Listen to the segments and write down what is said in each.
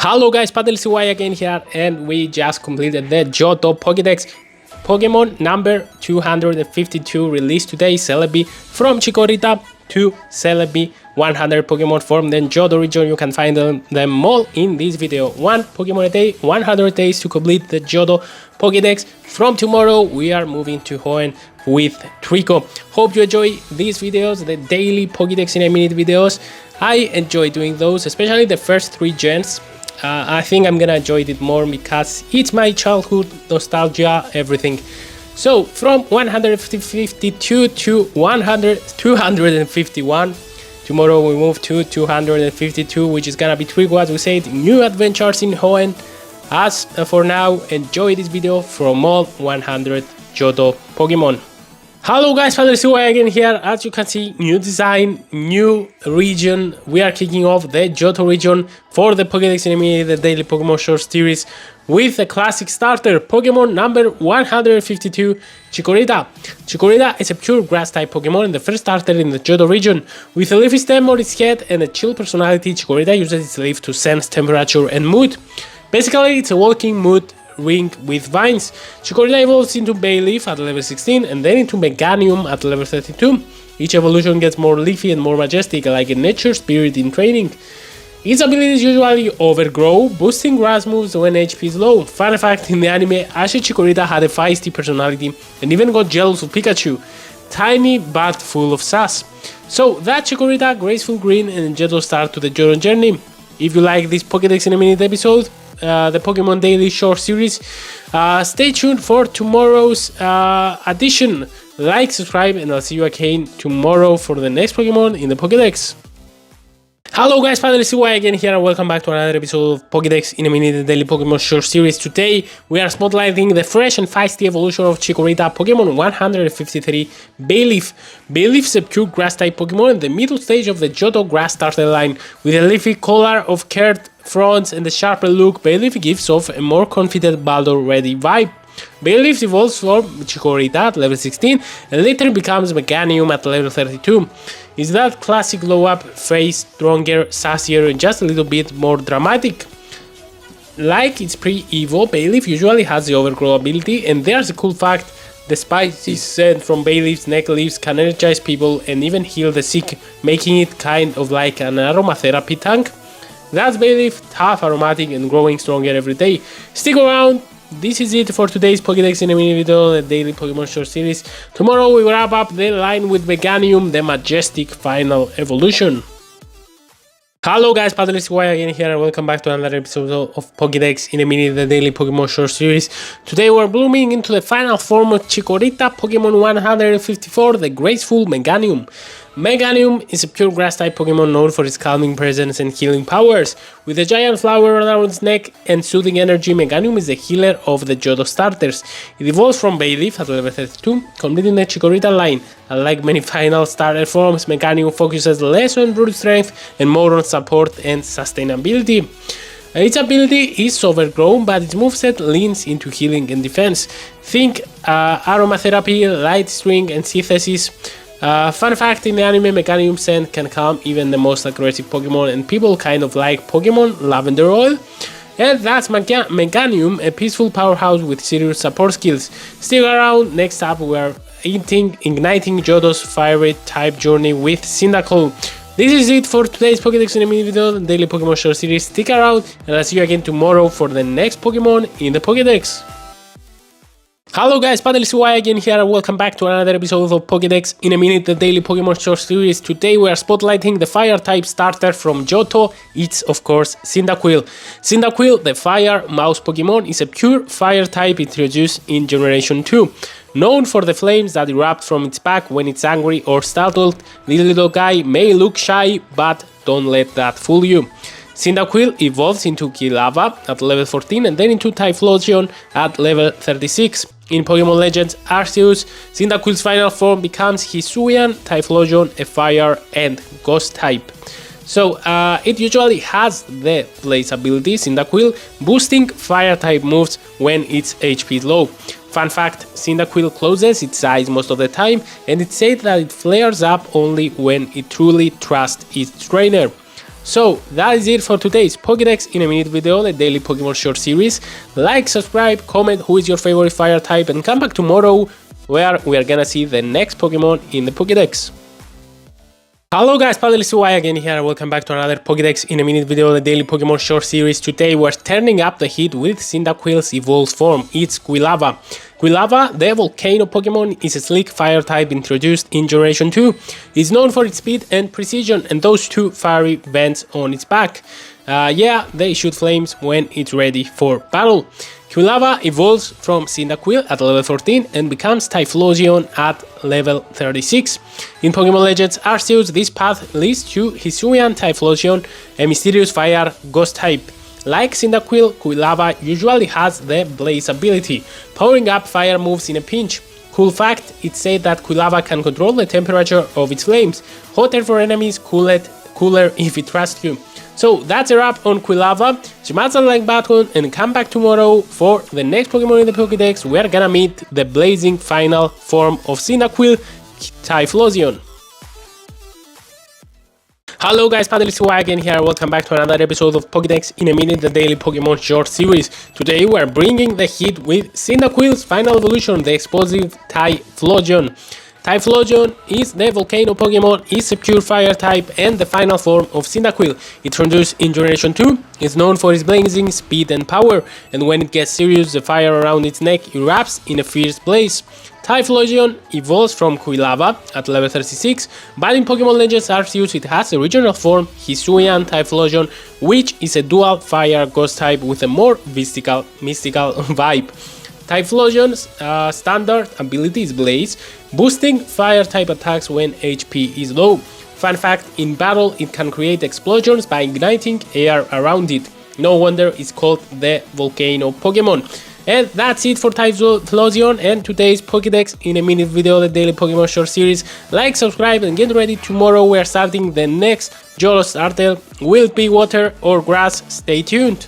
Hello guys, CY again here, and we just completed the Johto Pokédex. Pokemon number 252 released today, Celebi from Chikorita to Celebi 100 Pokemon from the Johto region. You can find them all in this video. 1 Pokemon a day, 100 days to complete the Johto Pokédex. From tomorrow we are moving to Hoenn with Trico. Hope you enjoy these videos, the daily Pokédex in a minute videos. I enjoy doing those, especially the first 3 gens. I think I'm gonna enjoy it more because it's my childhood, nostalgia, everything. So from 152 to 251. Tomorrow we move to 252, which is gonna be Trico, as we said, new adventures in Hoenn. As for now, enjoy this video from all 100 Johto Pokemon. Hello guys, CY again here. As you can see, new design, new region. We are kicking off the Johto region for the Pokédex in a minute, the daily Pokemon short series, with the classic starter, Pokemon number 152, Chikorita. Chikorita is a pure grass type Pokemon and the first starter in the Johto region. With a leafy stem on its head and a chill personality, Chikorita uses its leaf to sense temperature and mood. Basically, it's a walking mood ring with vines. Chikorita evolves into Bayleaf at level 16 and then into Meganium at level 32. Each evolution gets more leafy and more majestic, like a nature spirit in training. Its abilities usually overgrow, boosting grass moves when HP is low. Fun fact, in the anime, Ash Chikorita had a feisty personality and even got jealous of Pikachu. Tiny but full of sass. So that Chikorita, graceful green, and Johto start to the Johto journey. If you like this Pokédex in a minute episode, the Pokemon Daily Short Series, stay tuned for tomorrow's edition. Like, subscribe, and I'll see you again tomorrow for the next Pokemon in the Pokédex. Hello guys, CY again here, and welcome back to another episode of Pokédex in a minute, the daily Pokemon short series. Today we are spotlighting the fresh and feisty evolution of Chikorita, Pokemon 153 Bayleaf. Bayleaf is a pure grass type Pokemon in the middle stage of the Johto grass starter line. With a leafy color of curved fronts and a sharper look, Bayleaf gives off a more confident Baldur ready vibe. Bayleaf evolves from Chikorita at level 16 and later becomes Meganium at level 32. Is that classic glow up face, stronger, sassier, and just a little bit more dramatic. Like its pre-evo, Bayleaf usually has the overgrow ability, and there's a cool fact: the spices sent from Bayleaf's neck leaves can energize people and even heal the sick, making it kind of like an aromatherapy tank. That's Bayleaf, tough, aromatic, and growing stronger every day. Stick around. This is it for today's Pokédex in a minute video, the daily Pokemon short series. Tomorrow we wrap up the line with Meganium, the majestic final evolution. Hello guys, CY again here, and welcome back to another episode of Pokédex in a minute, the daily Pokemon short series. Today we're blooming into the final form of Chikorita, Pokemon 154, the graceful Meganium. Meganium is a pure grass type Pokemon known for its calming presence and healing powers. With a giant flower around its neck and soothing energy, Meganium is the healer of the Johto starters. It evolves from Bayleaf at level 32, completing the Chikorita line. Unlike many final starter forms, Meganium focuses less on brute strength and more on support and sustainability. Its ability is overgrown, but its moveset leans into healing and defense. Think aromatherapy, light string, and synthesis. Fun fact, in the anime, Meganium scent can calm even the most aggressive Pokemon, and people kind of like Pokemon Lavender Oil. And that's Meganium, a peaceful powerhouse with serious support skills. Stick around, next up we are igniting Johto's fiery type journey with Cyndaquil. This is it for today's Pokédex in a minute video, the daily Pokemon short series. Stick around, and I'll see you again tomorrow for the next Pokemon in the Pokédex. Hello guys, CY again here, and welcome back to another episode of Pokédex in a minute, the daily Pokemon short series. Today we are spotlighting the fire type starter from Johto. It's of course Cyndaquil. Cyndaquil, the fire mouse Pokemon, is a pure fire type introduced in Generation 2. Known for the flames that erupt from its back when it's angry or startled, this little guy may look shy, but don't let that fool you. Cyndaquil evolves into Kilava at level 14 and then into Typhlosion at level 36. In Pokemon Legends Arceus, Cyndaquil's final form becomes Hisuian, Typhlosion, a fire and ghost type. So it usually has the Blaze ability, Cyndaquil, boosting fire type moves when its HP is low. Fun fact, Cyndaquil closes its eyes most of the time, and it's said that it flares up only when it truly trusts its trainer. So that is it for today's Pokédex in a minute video, the daily Pokemon short series. Like, subscribe, comment who is your favorite fire type, and come back tomorrow where we are gonna see the next Pokemon in the Pokédex. Hello guys, Paddle again here, welcome back to another Pokédex in a minute video, the daily Pokemon short series. Today we're turning up the heat with Cyndaquil's evolved form, it's Quilava. Quilava, the volcano Pokemon, is a slick fire type introduced in Generation 2. It's known for its speed and precision and those two fiery vents on its back. Yeah, they shoot flames when it's ready for battle. Quilava evolves from Cyndaquil at level 14 and becomes Typhlosion at level 36. In Pokemon Legends Arceus, this path leads to Hisuian Typhlosion, a mysterious fire ghost type. Like Cyndaquil, Quilava usually has the Blaze ability, powering up fire moves in a pinch. Cool fact, it's said that Quilava can control the temperature of its flames, hotter for enemies, cooler if it trusts you. So that's a wrap on Quilava. Smash the like button and come back tomorrow for the next Pokemon in the Pokédex. We're gonna meet the blazing final form of Cyndaquil, Typhlosion. Hello guys, Paddle again here, welcome back to another episode of Pokédex in a minute, the daily Pokemon short series. Today we're bringing the heat with Cyndaquil's final evolution, the explosive Typhlosion. Typhlosion is the volcano Pokemon, is a pure fire type and the final form of Cyndaquil. Introduced in Generation 2, it's known for its blazing speed and power, and when it gets serious, the fire around its neck erupts in a fierce blaze. Typhlosion evolves from Quilava at level 36, but in Pokemon Legends Arceus it has the original form Hisuian Typhlosion, which is a dual fire ghost type with a more mystical vibe. Typhlosion's standard ability is Blaze, boosting fire type attacks when HP is low. Fun fact, in battle it can create explosions by igniting air around it. No wonder it's called the volcano Pokemon. And that's it for Typhlosion and today's Pokédex in a minute video, the daily Pokemon short series. Like, subscribe and get ready, tomorrow we are starting the next Johto starter. Will it be water or grass? Stay tuned.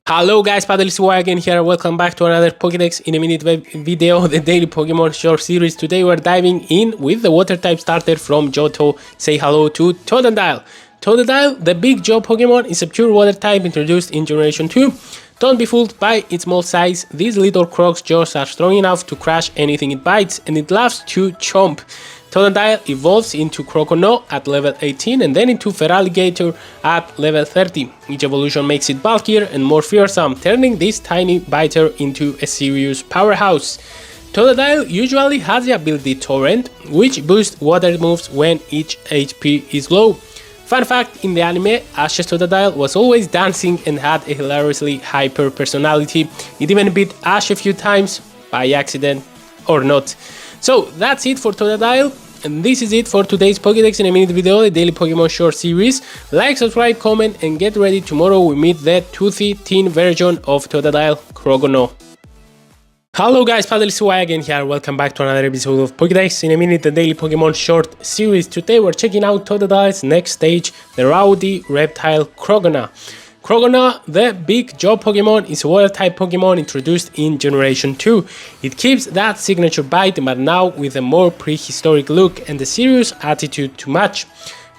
Hello guys, Paddle again here, welcome back to another Pokédex in a minute video, the daily Pokemon short series. Today we're diving in with the water type starter from Johto. Say hello to Totodile. Totodile, the big jaw Pokemon, is a pure water type introduced in Generation 2. Don't be fooled by its small size, these little croc's jaws are strong enough to crush anything it bites, and it loves to chomp. Totodile evolves into Croconaw at level 18 and then into Feraligatr at level 30. Each evolution makes it bulkier and more fearsome, turning this tiny biter into a serious powerhouse. Totodile usually has the ability Torrent, which boosts water moves when each HP is low. Fun fact, in the anime, Ash's Totodile was always dancing and had a hilariously hyper personality. It even beat Ash a few times, by accident or not. So that's it for Totodile, and this is it for today's Pokédex in a minute video, the daily Pokemon short series. Like, subscribe, comment, and get ready, tomorrow we meet the toothy teen version of Totodile, Croconaw. Hello guys, Paddle again here, welcome back to another episode of Pokédex in a minute, the daily Pokemon short series. Today we're checking out Totodile's next stage, the rowdy reptile Croconaw. Croconaw, the big jaw Pokemon, is a water type Pokemon introduced in Generation 2. It keeps that signature bite, but now with a more prehistoric look and a serious attitude to match.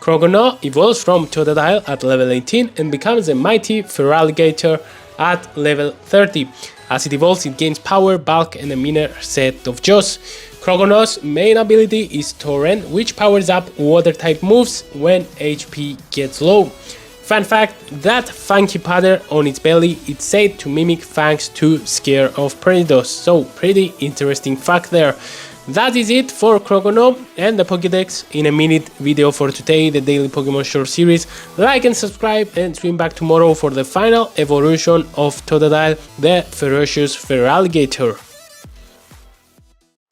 Croconaw evolves from Totodile at level 18 and becomes a mighty Feraligatr at level 30. As it evolves, it gains power, bulk, and a meaner set of jaws. Croconaw's main ability is Torrent, which powers up water type moves when HP gets low. Fun fact, that funky pattern on its belly is said to mimic fangs to scare off predators, so pretty interesting fact there. That is it for Croconaw and the Pokédex in a minute video for today, the daily Pokemon short series. Like and subscribe and swim back tomorrow for the final evolution of Totodile, the ferocious Feraligatr.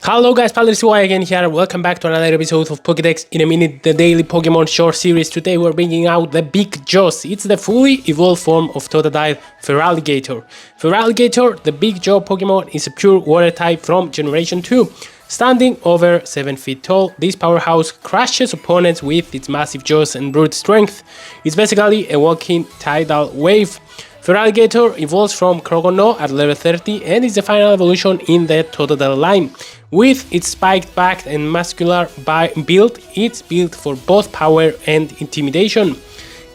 Hello guys, Paddle again here, welcome back to another episode of Pokédex in a minute, the daily Pokemon short series. Today we're bringing out the big jaws. It's the fully evolved form of Totodile, Feraligatr. Feraligatr, the big jaw Pokemon, is a pure water type from Generation 2. Standing over 7 feet tall, this powerhouse crushes opponents with its massive jaws and brute strength. It's basically a walking tidal wave. Feraligatr evolves from Croconaw at level 30 and is the final evolution in the Totodile line. With its spiked back and muscular build, it's built for both power and intimidation.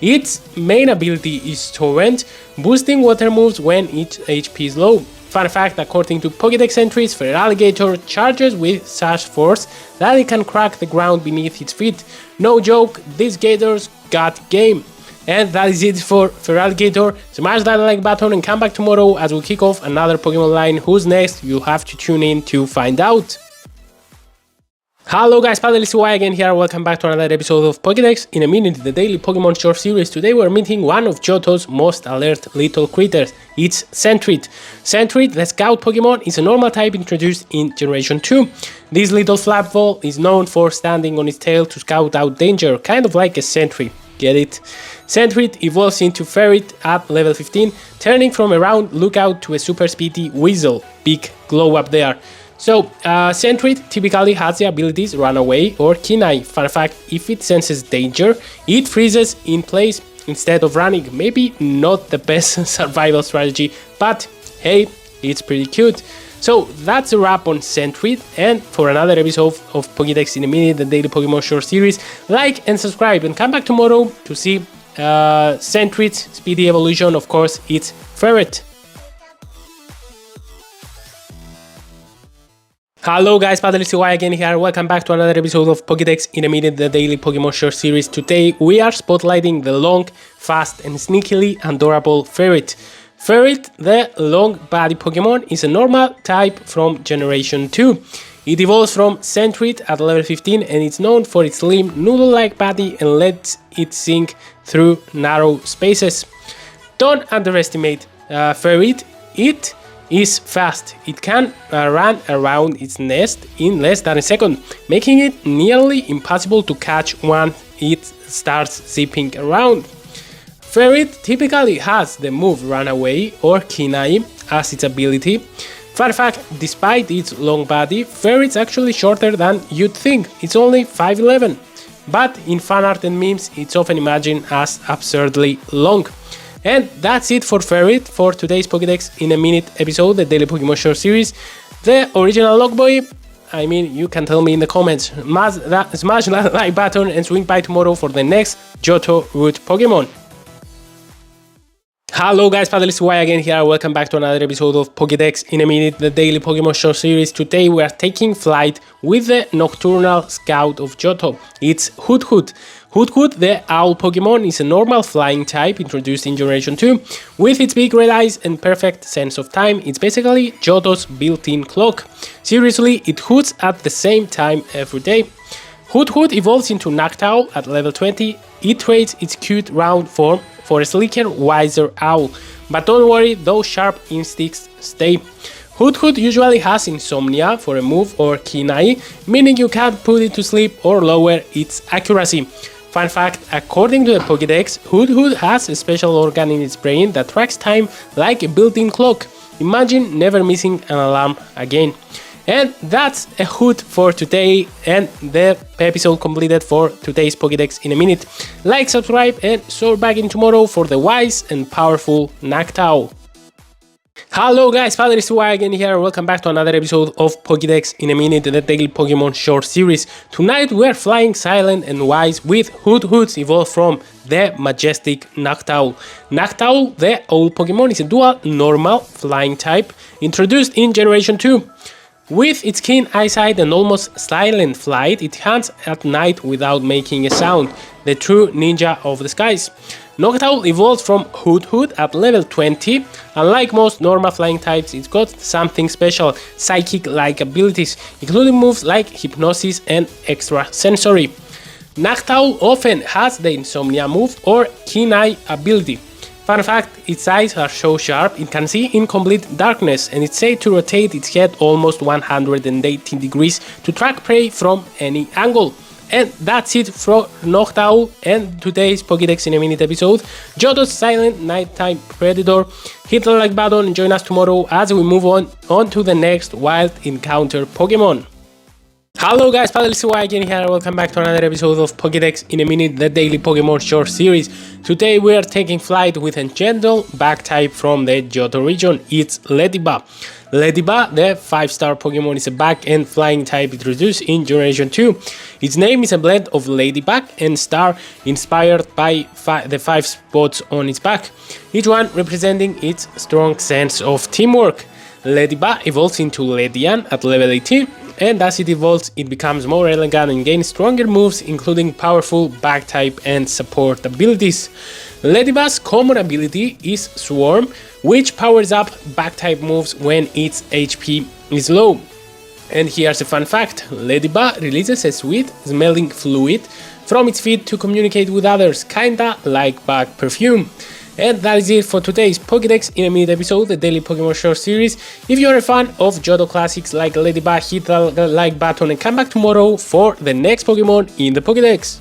Its main ability is Torrent, boosting water moves when its HP is low. Fun fact, according to Pokédex entries, Feraligatr charges with such force that it can crack the ground beneath its feet. No joke, these gators got game. And that is it for Feraligatr. Smash that like button and come back tomorrow as we kick off another Pokemon line. Who's next? You'll have to tune in to find out. Hello guys, PaddleCY again here, welcome back to another episode of Pokédex. In a minute, the daily Pokemon short series. Today we're meeting one of Johto's most alert little critters. It's Sentret. Sentret, the scout Pokemon, is a normal type introduced in Generation 2. This little flapball is known for standing on its tail to scout out danger, kind of like a sentry. Get it? Sentret evolves into Ferret at level 15, turning from a round lookout to a super speedy weasel. Big glow up there. So, Sentret typically has the abilities Run Away or Kenai. Fun fact, if it senses danger, it freezes in place instead of running. Maybe not the best survival strategy, but hey, it's pretty cute. So that's a wrap on Sentret, and for another episode of Pokédex in a minute, the daily Pokemon short series, like and subscribe and come back tomorrow to see Sentret's speedy evolution. Of course, it's Ferret. Hello guys, PaddleCY again here, welcome back to another episode of Pokédex in a minute, the daily Pokemon short series. Today we are spotlighting the long, fast and sneakily adorable Ferret. Ferret, the long body Pokemon, is a normal type from Generation 2. It evolves from Sentret at level 15 and it's known for its slim, noodle-like body and lets it sink through narrow spaces. Don't underestimate Ferret. It is fast. It can run around its nest in less than a second, making it nearly impossible to catch once it starts zipping around. Ferret typically has the move Run Away or Kenai as its ability. Fun fact, despite its long body, Ferret's actually shorter than you'd think. It's only 5'11", but in fan art and memes it's often imagined as absurdly long. And that's it for Ferret for today's Pokédex in a minute episode, the daily Pokemon short series. The original Logboy, I mean, you can tell me in the comments. Smash that like button and swing by tomorrow for the next Johto route Pokemon. Hello guys, PaddleCY again here, welcome back to another episode of Pokédex in a minute, the daily Pokemon short series. Today we are taking flight with the nocturnal scout of Johto. It's Hoot. Hoot, the owl Pokemon, is a normal flying type introduced in Generation 2. With its big red eyes and perfect sense of time, it's basically Johto's built-in clock. Seriously, it hoots at the same time every day. Hoot evolves into Noctowl at level 20. It trades its cute round form for a sleeker, wiser owl. But don't worry, those sharp instincts stay. Hoot usually has Insomnia for a move or Kenai, meaning you can't put it to sleep or lower its accuracy. Fun fact, according to the Pokédex, Hoot has a special organ in its brain that tracks time like a built-in clock. Imagine never missing an alarm again. And that's a Hoot for today and the episode completed for today's Pokédex in a minute. Like, subscribe and soar back in tomorrow for the wise and powerful Noctowl. Hello guys, PaddleCY again here, welcome back to another episode of Pokédex in a minute, the daily Pokemon short series. Tonight we are flying silent and wise with Hoot evolved from the majestic Noctowl. Noctowl, the old Pokemon, is a dual normal flying type introduced in Generation 2. With its keen eyesight and almost silent flight, it hunts at night without making a sound, the true ninja of the skies. Noctowl evolved from Hoot at level 20. Unlike most normal flying types, it's got something special, psychic-like abilities, including moves like Hypnosis and Extrasensory. Noctowl often has the Insomnia move or Kenai ability. Fun fact, its eyes are so sharp it can see in complete darkness, and it's said to rotate its head almost 180 degrees to track prey from any angle. And that's it for Noctowl and today's Pokédex in a minute episode. Johto's silent nighttime predator. Hit the like button and join us tomorrow as we move on to the next wild encounter Pokemon. Hello guys, Paddle again here, welcome back to another episode of Pokédex in a Minute, the daily Pokemon short series. Today we are taking flight with a gentle back type from the Johto region, it's Lediba. Lediba, the 5-star Pokemon, is a back and flying type introduced in Generation 2. Its name is a blend of Ladybug and Star inspired by the 5 spots on its back, each one representing its strong sense of teamwork. Lediba evolves into Ledian at level 18, and as it evolves it becomes more elegant and gains stronger moves including powerful back type and support abilities. Lediba's common ability is Swarm, which powers up back type moves when its HP is low. And here's a fun fact, Lediba releases a sweet smelling fluid from its feet to communicate with others, kinda like bug perfume. And that is it for today's Pokédex in a Minute episode, the daily Pokemon short series. If you're a fan of Johto classics like Ladybug, hit the like button and come back tomorrow for the next Pokemon in the Pokédex.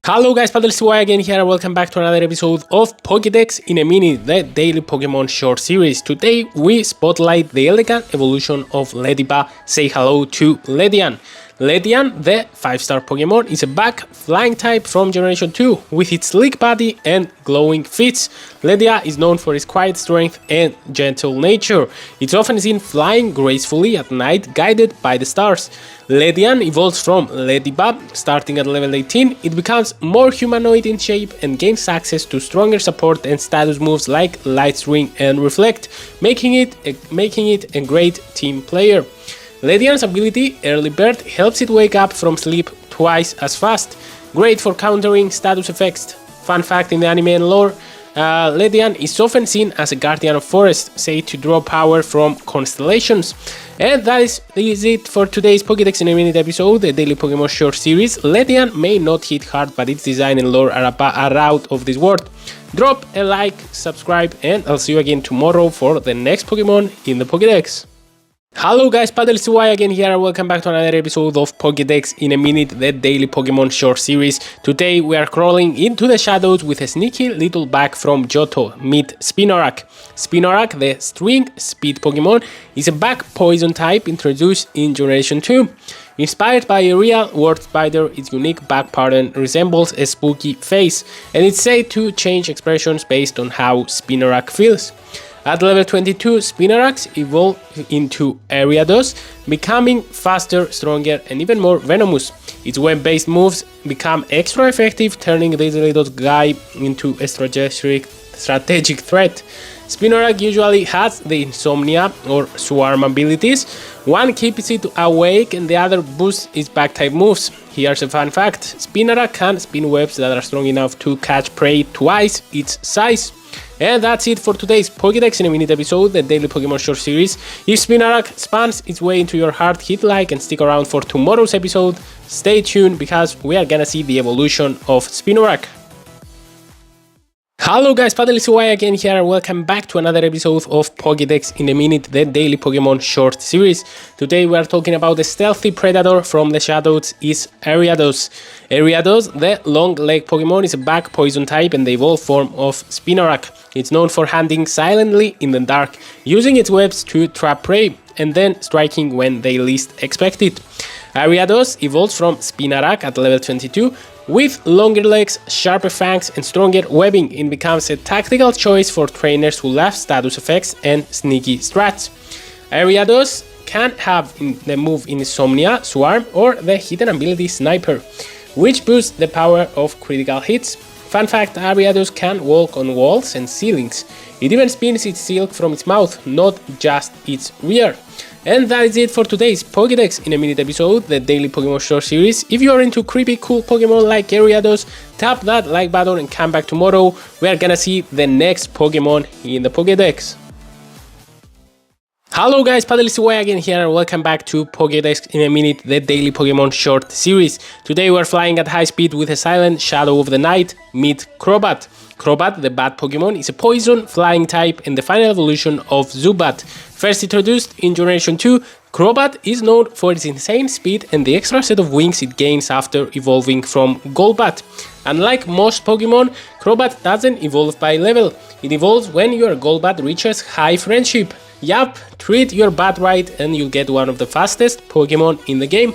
Hello guys, Paddle again here, welcome back to another episode of Pokédex in a Minute, the daily Pokemon short series. Today we spotlight the elegant evolution of Lediba. Say hello to Ledian. Ledian, the 5-star Pokemon, is a back flying type from Generation 2 with its sleek body and glowing feet. Ledian is known for its quiet strength and gentle nature. It's often seen flying gracefully at night, guided by the stars. Ledian evolves from Lediba. Starting at level 18, it becomes more humanoid in shape and gains access to stronger support and status moves like Light Swing and Reflect, making it a great team player. Ledian's ability, Early Bird, helps it wake up from sleep twice as fast, great for countering status effects. Fun fact in the anime and lore, Ledian is often seen as a guardian of forests, said to draw power from constellations. And that is it for today's Pokédex in a Minute episode, the daily Pokemon short series. Ledian may not hit hard, but its design and lore are out of this world. Drop a like, subscribe, and I'll see you again tomorrow for the next Pokemon in the Pokédex. Hello guys, Paddle again here, welcome back to another episode of Pokédex in a Minute, the daily Pokemon short series. Today we are crawling into the shadows with a sneaky little bag from Johto, meet Spinarak. Spinarak, the string speed Pokemon, is a back poison type introduced in Generation 2. Inspired by a real world spider, its unique back pattern resembles a spooky face, and it's said to change expressions based on how Spinarak feels. At level 22, Spinarax evolve into Ariados, becoming faster, stronger, and even more venomous. Its web-based moves become extra effective, turning this little guy into a strategic threat. Spinarak usually has the Insomnia or Swarm abilities. One keeps it awake and the other boosts its back-type moves. Here's a fun fact, Spinarak can spin webs that are strong enough to catch prey twice its size. And that's it for today's Pokédex in a Minute episode, the daily Pokemon short series. If Spinarak spans its way into your heart, hit like and stick around for tomorrow's episode. Stay tuned because we are gonna see the evolution of Spinarak. Hello guys, Paddle again here, welcome back to another episode of Pokédex in a Minute, the daily Pokemon short series. Today we are talking about the stealthy predator from the shadows is Ariados. Ariados, the long leg Pokemon, is a back poison type and the evolved form of Spinarak. It's known for hunting silently in the dark, using its webs to trap prey, and then striking when they least expect it. Ariados evolves from Spinarak at level 22, with longer legs, sharper fangs, and stronger webbing. It becomes a tactical choice for trainers who love status effects and sneaky strats. Ariados can have the move Insomnia, Swarm, or the hidden ability Sniper, which boosts the power of critical hits. Fun fact, Ariados can walk on walls and ceilings. It even spins its silk from its mouth, not just its rear. And that is it for today's Pokédex in a Minute episode, the daily Pokemon short series. If you are into creepy cool Pokemon like Ariados, tap that like button and come back tomorrow. We are gonna see the next Pokemon in the Pokédex. Hello guys, Paddle again here and welcome back to Pokédex in a Minute, the daily Pokemon short series. Today we are flying at high speed with a silent shadow of the night, meet Crobat. Crobat, the bat Pokemon, is a poison flying type and the final evolution of Zubat. First introduced in Generation 2, Crobat is known for its insane speed and the extra set of wings it gains after evolving from Golbat. Unlike most Pokemon, Crobat doesn't evolve by level. It evolves when your Golbat reaches high friendship. Yup, treat your bat right and you'll get one of the fastest Pokemon in the game.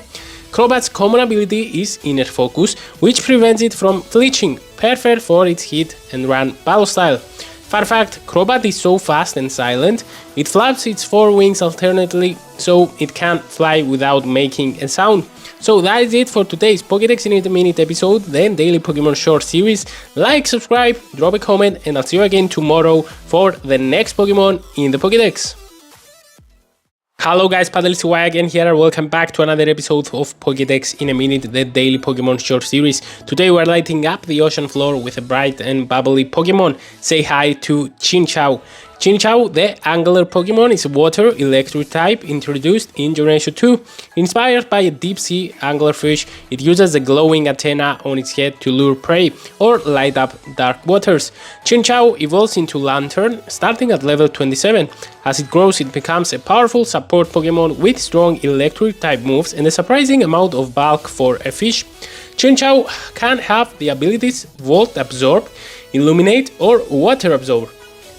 Crobat's common ability is Inner Focus, which prevents it from flinching, perfect for its hit and run battle style. Fun fact, Crobat is so fast and silent, it flaps its 4 wings alternately so it can't fly without making a sound. So that is it for today's Pokédex in a minute episode, then daily Pokemon short series. Like, subscribe, drop a comment, and I'll see you again tomorrow for the next Pokemon in the Pokédex. Hello guys, PaddleCY again here and welcome back to another episode of Pokédex in a minute, the daily Pokemon short series. Today we're lighting up the ocean floor with a bright and bubbly Pokemon. Say hi to Chinchou. Chinchou, the angler Pokemon, is a water electric type introduced in Generation 2. Inspired by a deep sea anglerfish, it uses a glowing antenna on its head to lure prey or light up dark waters. Chinchou evolves into Lantern starting at level 27. As it grows, it becomes a powerful support Pokemon with strong electric type moves and a surprising amount of bulk for a fish. Chinchou can have the abilities Volt Absorb, Illuminate or Water Absorb,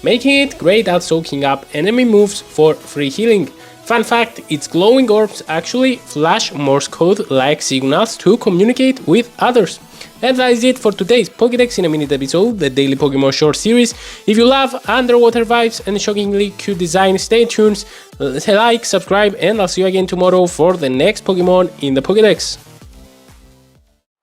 making it great at soaking up enemy moves for free healing. Fun fact, its glowing orbs actually flash Morse code-like signals to communicate with others. And that is it for today's Pokédex in a minute episode, the daily Pokemon short series. If you love underwater vibes and shockingly cute design, stay tuned, like, subscribe, and I'll see you again tomorrow for the next Pokemon in the Pokédex.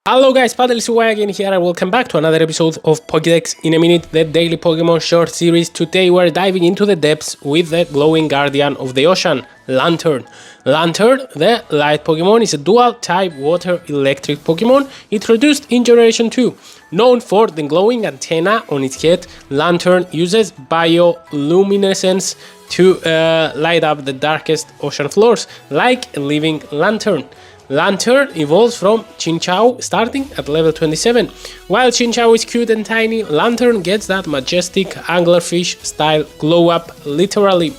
Hello guys, PaddleCY again here and welcome back to another episode of Pokédex in a minute, the daily Pokemon short series. Today we're diving into the depths with the glowing guardian of the ocean, Lantern. Lantern, the light Pokemon, is a dual type water electric Pokemon introduced in Generation 2. Known for the glowing antenna on its head, Lantern uses bioluminescence to light up the darkest ocean floors, like a living lantern. Lantern evolves from Chinchou starting at level 27. While Chinchou is cute and tiny, Lantern gets that majestic anglerfish style glow up literally.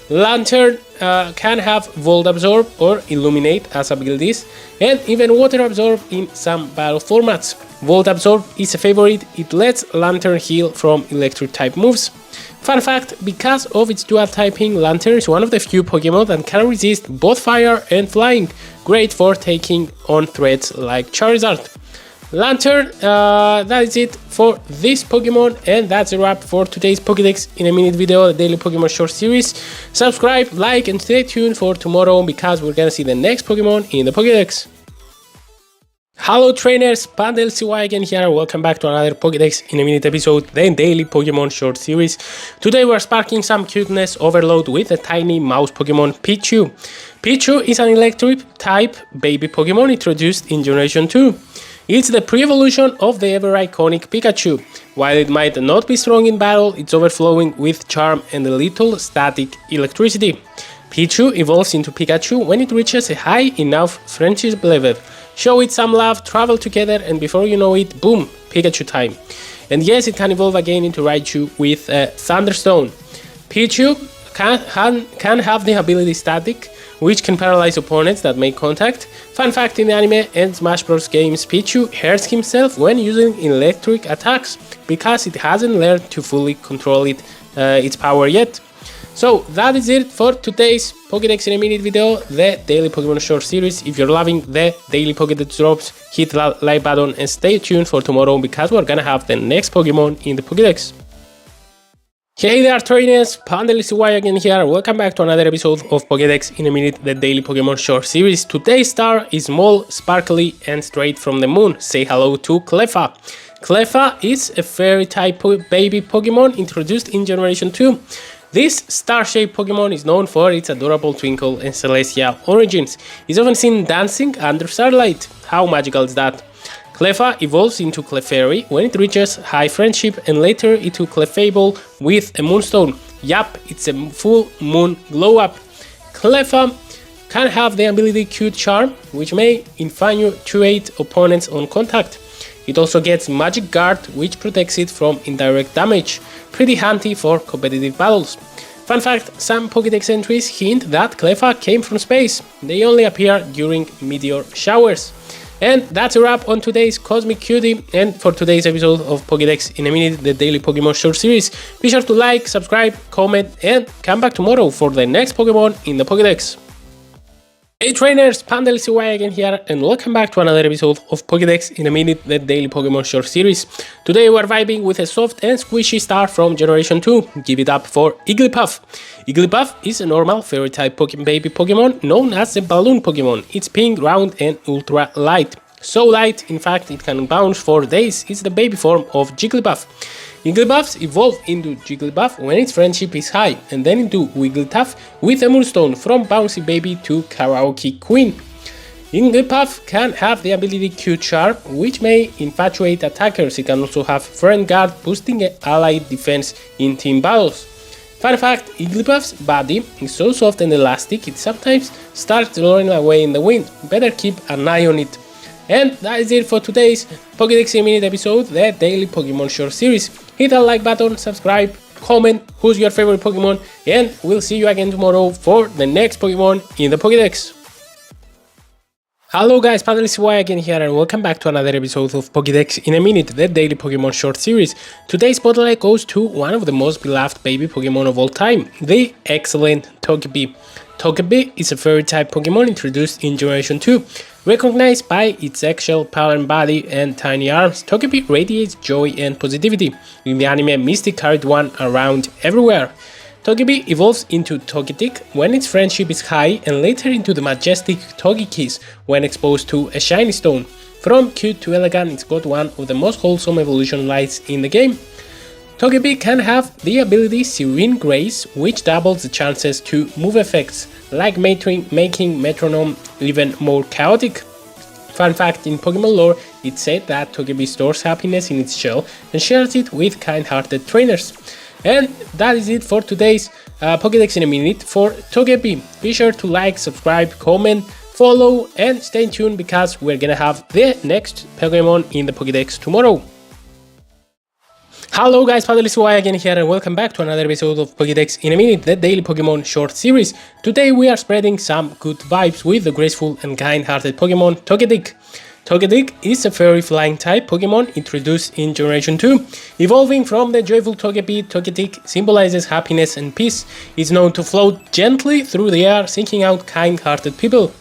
Lantern can have Volt Absorb or Illuminate as abilities, and even Water Absorb in some battle formats. Volt Absorb is a favorite, it lets Lantern heal from electric type moves. Fun fact, because of its dual typing, Lantern is one of the few Pokemon that can resist both fire and flying, great for taking on threats like Charizard. Lantern, that is it for this Pokemon, and that's a wrap for today's Pokédex in a minute video, the daily Pokemon short series. Subscribe, like, and stay tuned for tomorrow because we're gonna see the next Pokemon in the Pokédex. Hello trainers, PaddleCY again here, welcome back to another Pokédex in a minute episode, the daily Pokemon short series. Today we're sparking some cuteness overload with a tiny mouse Pokemon, Pichu. Pichu is an electric type baby Pokemon introduced in Generation 2. It's the pre-evolution of the ever iconic Pikachu. While it might not be strong in battle, it's overflowing with charm and a little static electricity. Pichu evolves into Pikachu when it reaches a high enough friendship level. Show it some love, travel together, and before you know it, boom, Pikachu time. And yes, it can evolve again into Raichu with Thunderstone. Pichu can have the ability Static, which can paralyze opponents that make contact. Fun fact, in the anime and Smash Bros games, Pichu hurts himself when using electric attacks because it hasn't learned to fully control its power yet. So that is it for today's Pokédex in a minute video, the daily Pokemon short series. If you're loving the daily Pokédex drops, hit the like button and stay tuned for tomorrow because we're gonna have the next Pokemon in the Pokédex. Hey there trainers, PaddleCY again here, welcome back to another episode of Pokédex in a minute, the daily Pokemon short series. Today's star is small, sparkly and straight from the moon. Say hello to Cleffa. Cleffa is a fairy type baby Pokemon introduced in Generation 2. This star-shaped Pokemon is known for its adorable twinkle and celestial origins. It's often seen dancing under starlight. How magical is that? Cleffa evolves into Clefairy when it reaches high friendship and later into Clefable with a moonstone. Yup, it's a full moon glow-up. Cleffa can have the ability Cute Charm, which may infatuate opponents on contact. It also gets Magic Guard, which protects it from indirect damage. Pretty handy for competitive battles. Fun fact, some Pokédex entries hint that Cleffa came from space. They only appear during meteor showers. And that's a wrap on today's Cosmic Cutie and for today's episode of Pokédex in a Minute, the daily Pokemon short series. Be sure to like, subscribe, comment, and come back tomorrow for the next Pokemon in the Pokédex. Hey trainers, PandaLCY again here, and welcome back to another episode of Pokédex in a Minute, the daily Pokemon short series. Today we're vibing with a soft and squishy star from Generation 2. Give it up for Igglybuff. Igglybuff is a normal fairy type baby Pokemon known as a balloon Pokemon. It's pink, round, and ultra light. So light, in fact, it can bounce for days. It's the baby form of Jigglypuff. Igglybuffs evolve into Jigglypuff when its friendship is high, and then into Wigglytuff with a Moonstone from Bouncy Baby to Karaoke Queen. Igglybuff can have the ability Q-Charm, which may infatuate attackers. It can also have Friend Guard, boosting allied defense in team battles. Fun fact, Igglybuff's body is so soft and elastic it sometimes starts rolling away in the wind. Better keep an eye on it. And that is it for today's Pokédex in a Minute episode, the daily Pokemon short series. Hit that like button, subscribe, comment who's your favorite Pokemon, and we'll see you again tomorrow for the next Pokemon in the Pokédex. Hello guys, PandaLCY again here, and welcome back to another episode of Pokédex in a Minute, the daily Pokemon short series. Today's spotlight goes to one of the most beloved baby Pokemon of all time, the excellent Togepi. Togepi is a fairy type Pokemon introduced in Generation 2. Recognized by its eggshell pattern body and tiny arms, Togepi radiates joy and positivity. In the anime, Mystic carried one around everywhere. Togepi evolves into Togetic when its friendship is high, and later into the majestic Togekiss when exposed to a shiny stone. From cute to elegant, it's got one of the most wholesome evolution lights in the game. Togepi can have the ability Serene Grace, which doubles the chances to move effects, like making Metronome even more chaotic. Fun fact, in Pokemon lore, it's said that Togepi stores happiness in its shell and shares it with kind-hearted trainers. And that is it for today's Pokédex in a Minute for Togepi. Be sure to like, subscribe, comment, follow, and stay tuned because we're gonna have the next Pokemon in the Pokédex tomorrow. Hello guys, PandaLCY again here, and welcome back to another episode of Pokédex in a Minute, the daily Pokemon short series. Today we are spreading some good vibes with the graceful and kind-hearted Pokemon Togetic. Togetic is a fairy flying type Pokemon introduced in Generation 2. Evolving from the joyful Togepi, Togetic symbolizes happiness and peace. It's known to float gently through the air, seeking out kind-hearted people.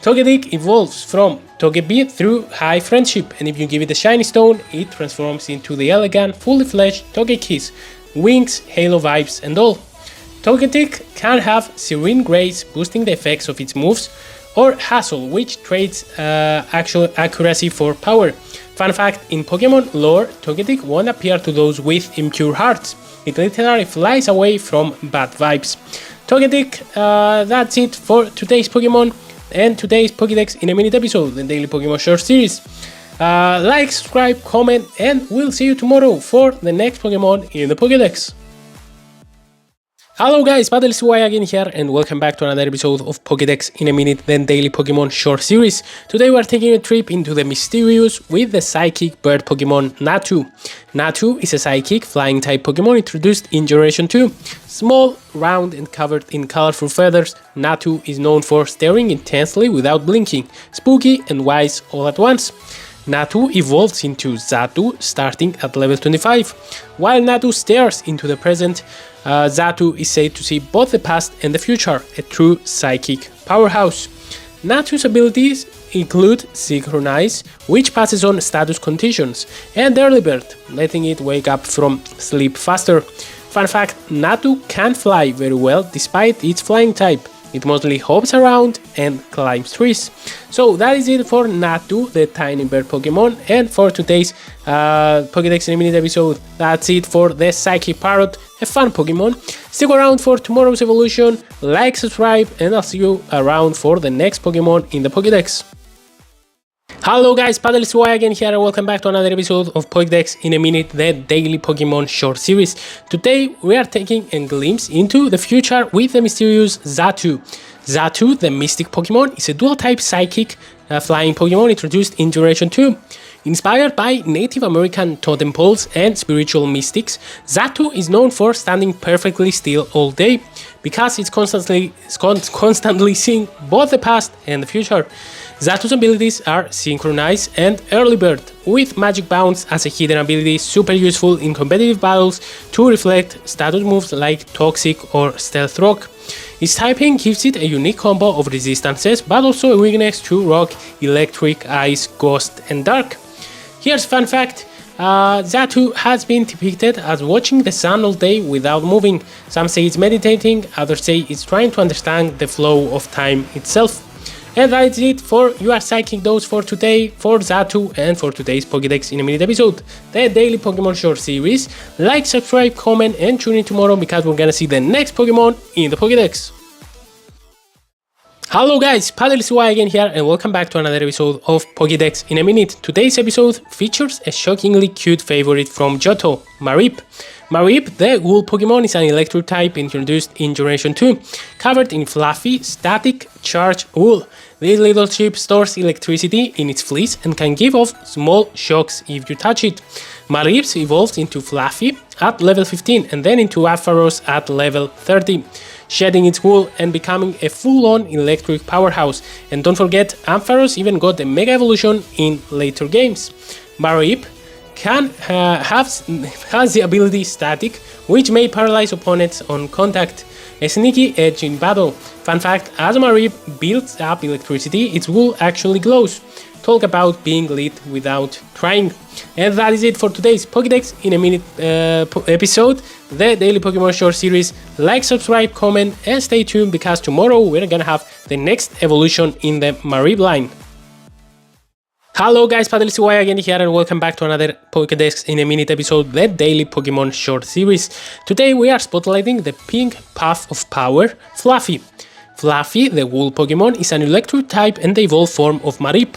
Togetic evolves from Togepi through high friendship, and if you give it a shiny stone, it transforms into the elegant, fully fledged Togekiss, wings, halo vibes, and all. Togetic can have Serene Grace, boosting the effects of its moves, or Hassle, which trades actual accuracy for power. Fun fact, in Pokemon lore, Togetic won't appear to those with impure hearts. It literally flies away from bad vibes. Togetic, that's it for today's Pokemon and today's Pokédex in a Minute episode, the daily Pokemon short series. Like, subscribe, comment, and we'll see you tomorrow for the next Pokemon in the Pokédex. Hello guys, PandaLCY again here, and welcome back to another episode of Pokédex in a Minute, the daily Pokemon short series. Today we're taking a trip into the mysterious with the psychic bird Pokemon Natu. Natu is a psychic flying type Pokemon introduced in Generation 2. Small, round, and covered in colorful feathers, Natu is known for staring intensely without blinking, spooky and wise all at once. Natu evolves into Xatu starting at level 25. While Natu stares into the present, Xatu is said to see both the past and the future, a true psychic powerhouse. Natu's abilities include Synchronize, which passes on status conditions, and Early Bird, letting it wake up from sleep faster. Fun fact, Natu can fly very well despite its flying type. It mostly hops around and climbs trees. So that is it for Natu, the tiny bird Pokemon, and for today's Pokédex in a Minute episode. That's it for the Psychic Parrot, a fun Pokemon. Stick around for tomorrow's evolution, like, subscribe, and I'll see you around for the next Pokemon in the Pokédex. Hello guys, PandaLCY again here, and welcome back to another episode of Pokédex in a Minute, the daily Pokemon short series. Today we are taking a glimpse into the future with the mysterious Xatu. Xatu, the mystic Pokemon, is a dual-type psychic flying Pokemon introduced in Generation 2. Inspired by Native American totem poles and spiritual mystics, Xatu is known for standing perfectly still all day, because it's constantly seeing both the past and the future. Zato's abilities are Synchronize and Early Bird, with Magic Bounce as a hidden ability super useful in competitive battles to reflect status moves like Toxic or Stealth Rock. Its typing gives it a unique combo of resistances, but also a weakness to Rock, Electric, Ice, Ghost and Dark. Here's a fun fact. Zato has been depicted as watching the sun all day without moving. Some say it's meditating, others say it's trying to understand the flow of time itself. And that's it for your Psychic Dose for today, for Zato and for today's Pokédex in a Minute episode, the daily Pokemon short series. Like, subscribe, comment and tune in tomorrow because we're gonna see the next Pokemon in the Pokédex. Hello guys, PaddleCY again here and welcome back to another episode of Pokédex in a Minute. Today's episode features a shockingly cute favorite from Johto, Mareep. Mareep, the wool Pokemon, is an electric type introduced in Generation 2, covered in fluffy, static, charged wool. This little chip stores electricity in its fleece and can give off small shocks if you touch it. Mareep evolves into Fluffy at level 15 and then into Ampharos at level 30. Shedding its wool and becoming a full-on electric powerhouse. And don't forget, Ampharos even got a Mega Evolution in later games. Mareep has the ability Static, which may paralyze opponents on contact, a sneaky edge in battle. Fun fact, as Mareep builds up electricity, its wool actually glows. Talk about being lit without trying. And that is it for today's Pokédex in a Minute episode, the daily Pokemon short series. Like, subscribe, comment and stay tuned because tomorrow we're gonna have the next evolution in the Mareep line. Hello guys, PaddleCY again here and welcome back to another Pokédex in a Minute episode, the daily Pokemon short series. Today we are spotlighting the pink Puff of Power, Fluffy. Fluffy, the wool Pokemon, is an electric type and the evolved form of Mareep.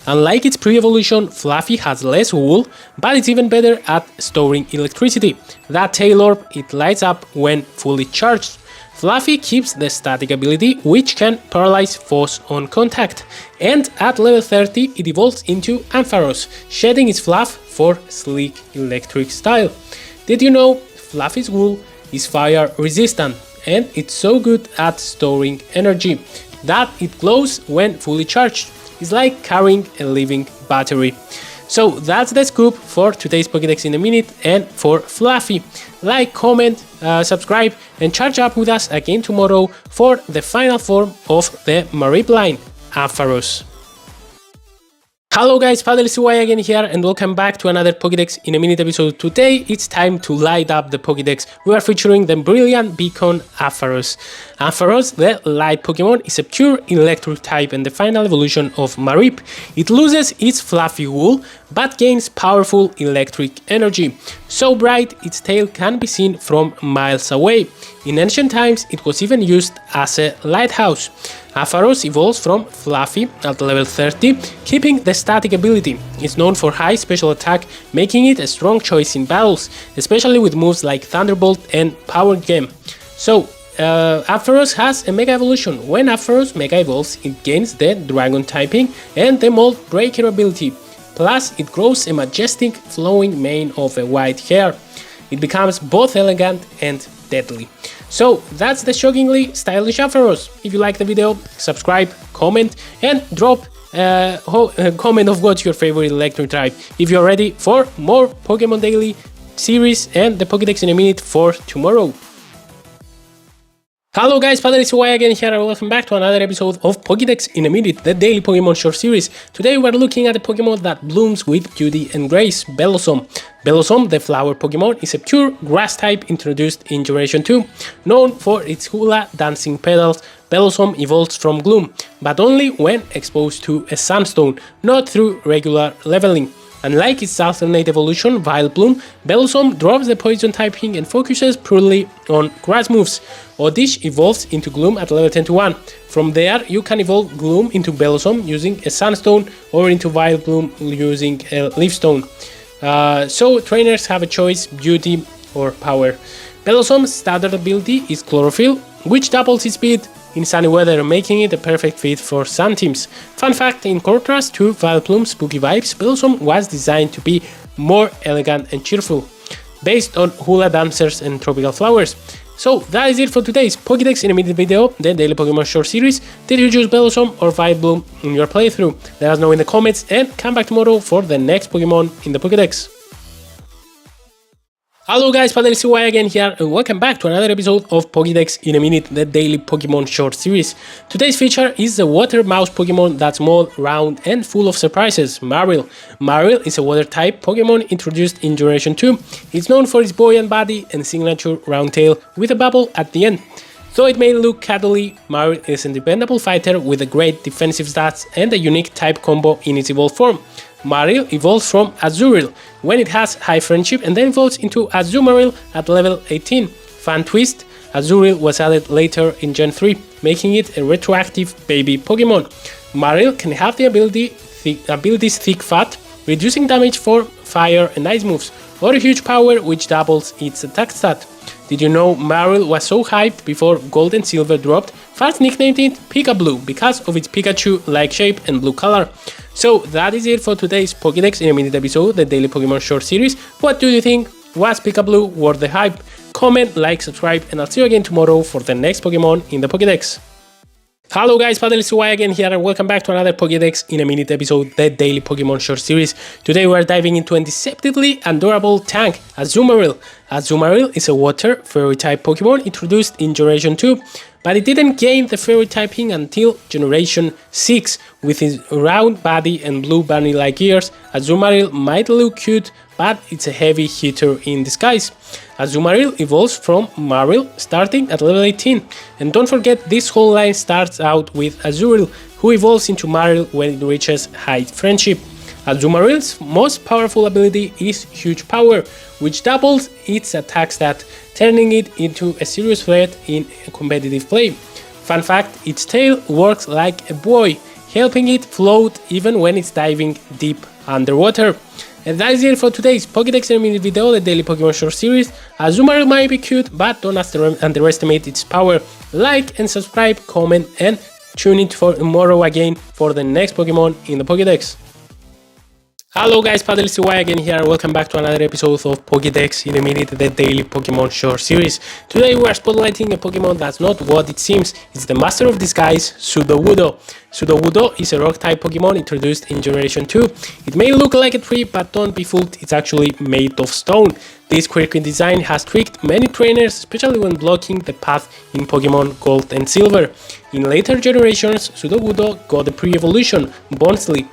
Unlike its pre-evolution, Fluffy has less wool, but it's even better at storing electricity. That tail orb, it lights up when fully charged. Fluffy keeps the static ability, which can paralyze foes on contact. And at level 30, it evolves into Ampharos, shedding its fluff for sleek electric style. Did you know Fluffy's wool is fire resistant? And it's so good at storing energy that it glows when fully charged. It's like carrying a living battery. So that's the scoop for today's Pokédex in a Minute and for Fluffy. Like, comment, subscribe and charge up with us again tomorrow for the final form of the Mareep line, Ampharos. Hello guys, PaddleCY again here and welcome back to another Pokédex in a Minute episode. Today it's time to light up the Pokédex. We are featuring the brilliant beacon Ampharos. Ampharos, the light Pokemon, is a pure electric type and the final evolution of Mareep. It loses its fluffy wool but gains powerful electric energy. So bright its tail can be seen from miles away. In ancient times it was even used as a lighthouse. Ampharos evolves from Fluffy at level 30, keeping the static ability. It's known for high special attack, making it a strong choice in battles, especially with moves like Thunderbolt and Power Gem. So, Ampharos has a Mega Evolution. When Ampharos Mega evolves, it gains the Dragon typing and the Mold Breaker ability. Plus, it grows a majestic flowing mane of a white hair. It becomes both elegant and deadly. So that's the shockingly stylish Ampharos. If you like the video, subscribe, comment and drop a comment of what's your favorite electric type. If you're ready for more Pokemon Daily series and the Pokédex in a Minute for tomorrow. Hello guys, PaddleCY again here and welcome back to another episode of Pokédex in a Minute, the daily Pokemon short series. Today we're looking at a Pokemon that blooms with beauty and grace, Bellossom. Bellossom, the flower Pokemon, is a pure grass type introduced in Generation 2. Known for its hula dancing petals, Bellossom evolves from Gloom, but only when exposed to a Sunstone, not through regular leveling. Unlike its alternate evolution, Vileplume, Bellossom drops the poison typing and focuses purely on grass moves. Oddish evolves into Gloom at level 10-1. From there, you can evolve Gloom into Bellossom using a Sunstone or into Vileplume using a Leafstone. So trainers have a choice, beauty or power. Bellossom's standard ability is Chlorophyll, which doubles its speed in sunny weather, making it a perfect fit for sun teams. Fun fact, in contrast to Vileplume's spooky vibes, Bellossom was designed to be more elegant and cheerful. based on hula dancers and tropical flowers. So that is it for today's Pokédex in a minute video, the daily Pokemon short series. Did you choose Bellossom or Vileplume in your playthrough? Let us know in the comments and come back tomorrow for the next Pokemon in the Pokédex. Hello guys, Padelcy again here and welcome back to another episode of Pokédex in a minute, the daily Pokemon short series. Today's feature is the water mouse Pokemon that's small, round and full of surprises, Marill. Marill is a water type Pokemon introduced in Generation 2. It's known for its buoyant body and signature round tail with a bubble at the end. Though it may look cuddly, Marill is a dependable fighter with a great defensive stats and a unique type combo in its evolved form. Marill evolves from Azurill when it has high friendship and then evolves into Azumarill at level 18. Fun twist, Azurill was added later in Gen 3, making it a retroactive baby Pokemon. Marill can have the abilities Thick Fat, reducing damage for fire and ice moves, or a huge power which doubles its attack stat. Did you know Marill was so hyped before Gold and Silver dropped, fans nicknamed it Pika-Blue because of its Pikachu-like shape and blue color. So that is it for today's Pokédex in a minute episode, the daily Pokemon short series. What do you think? Was Pika-Blue worth the hype? Comment, like, subscribe, and I'll see you again tomorrow for the next Pokemon in the Pokédex. Hello guys, Padelcy again here and welcome back to another Pokédex in a minute episode, the daily Pokemon short series. Today we are diving into a deceptively adorable tank, Azumarill. Azumarill is a water fairy type Pokemon introduced in Generation 2, but it didn't gain the fairy typing until Generation 6. With its round body and blue bunny-like ears, Azumarill might look cute, but it's a heavy hitter in disguise. Azumarill evolves from Marill starting at level 18, and don't forget this whole line starts out with Azurill, who evolves into Marill when it reaches high friendship. Azumarill's most powerful ability is Huge Power, which doubles its attack stat, turning it into a serious threat in competitive play. Fun fact, its tail works like a buoy, helping it float even when it's diving deep underwater. And that is it for today's Pokédex in a minute video, the daily Pokemon short series. Azumarill might be cute, but don't underestimate its power. Like and subscribe, comment, and tune in for tomorrow again for the next Pokemon in the Pokédex. Hello guys, Padelcy again here and welcome back to another episode of Pokédex in a minute, the daily Pokemon short series. Today we are spotlighting a Pokemon that's not what it seems. It's the Master of Disguise, Sudowoodo. Sudowoodo is a rock type Pokemon introduced in Generation 2. It may look like a tree, but don't be fooled, it's actually made of stone. This quirky design has tricked many trainers, especially when blocking the path in Pokemon Gold and Silver. In later generations, Sudowoodo got a pre-evolution, Bonsly,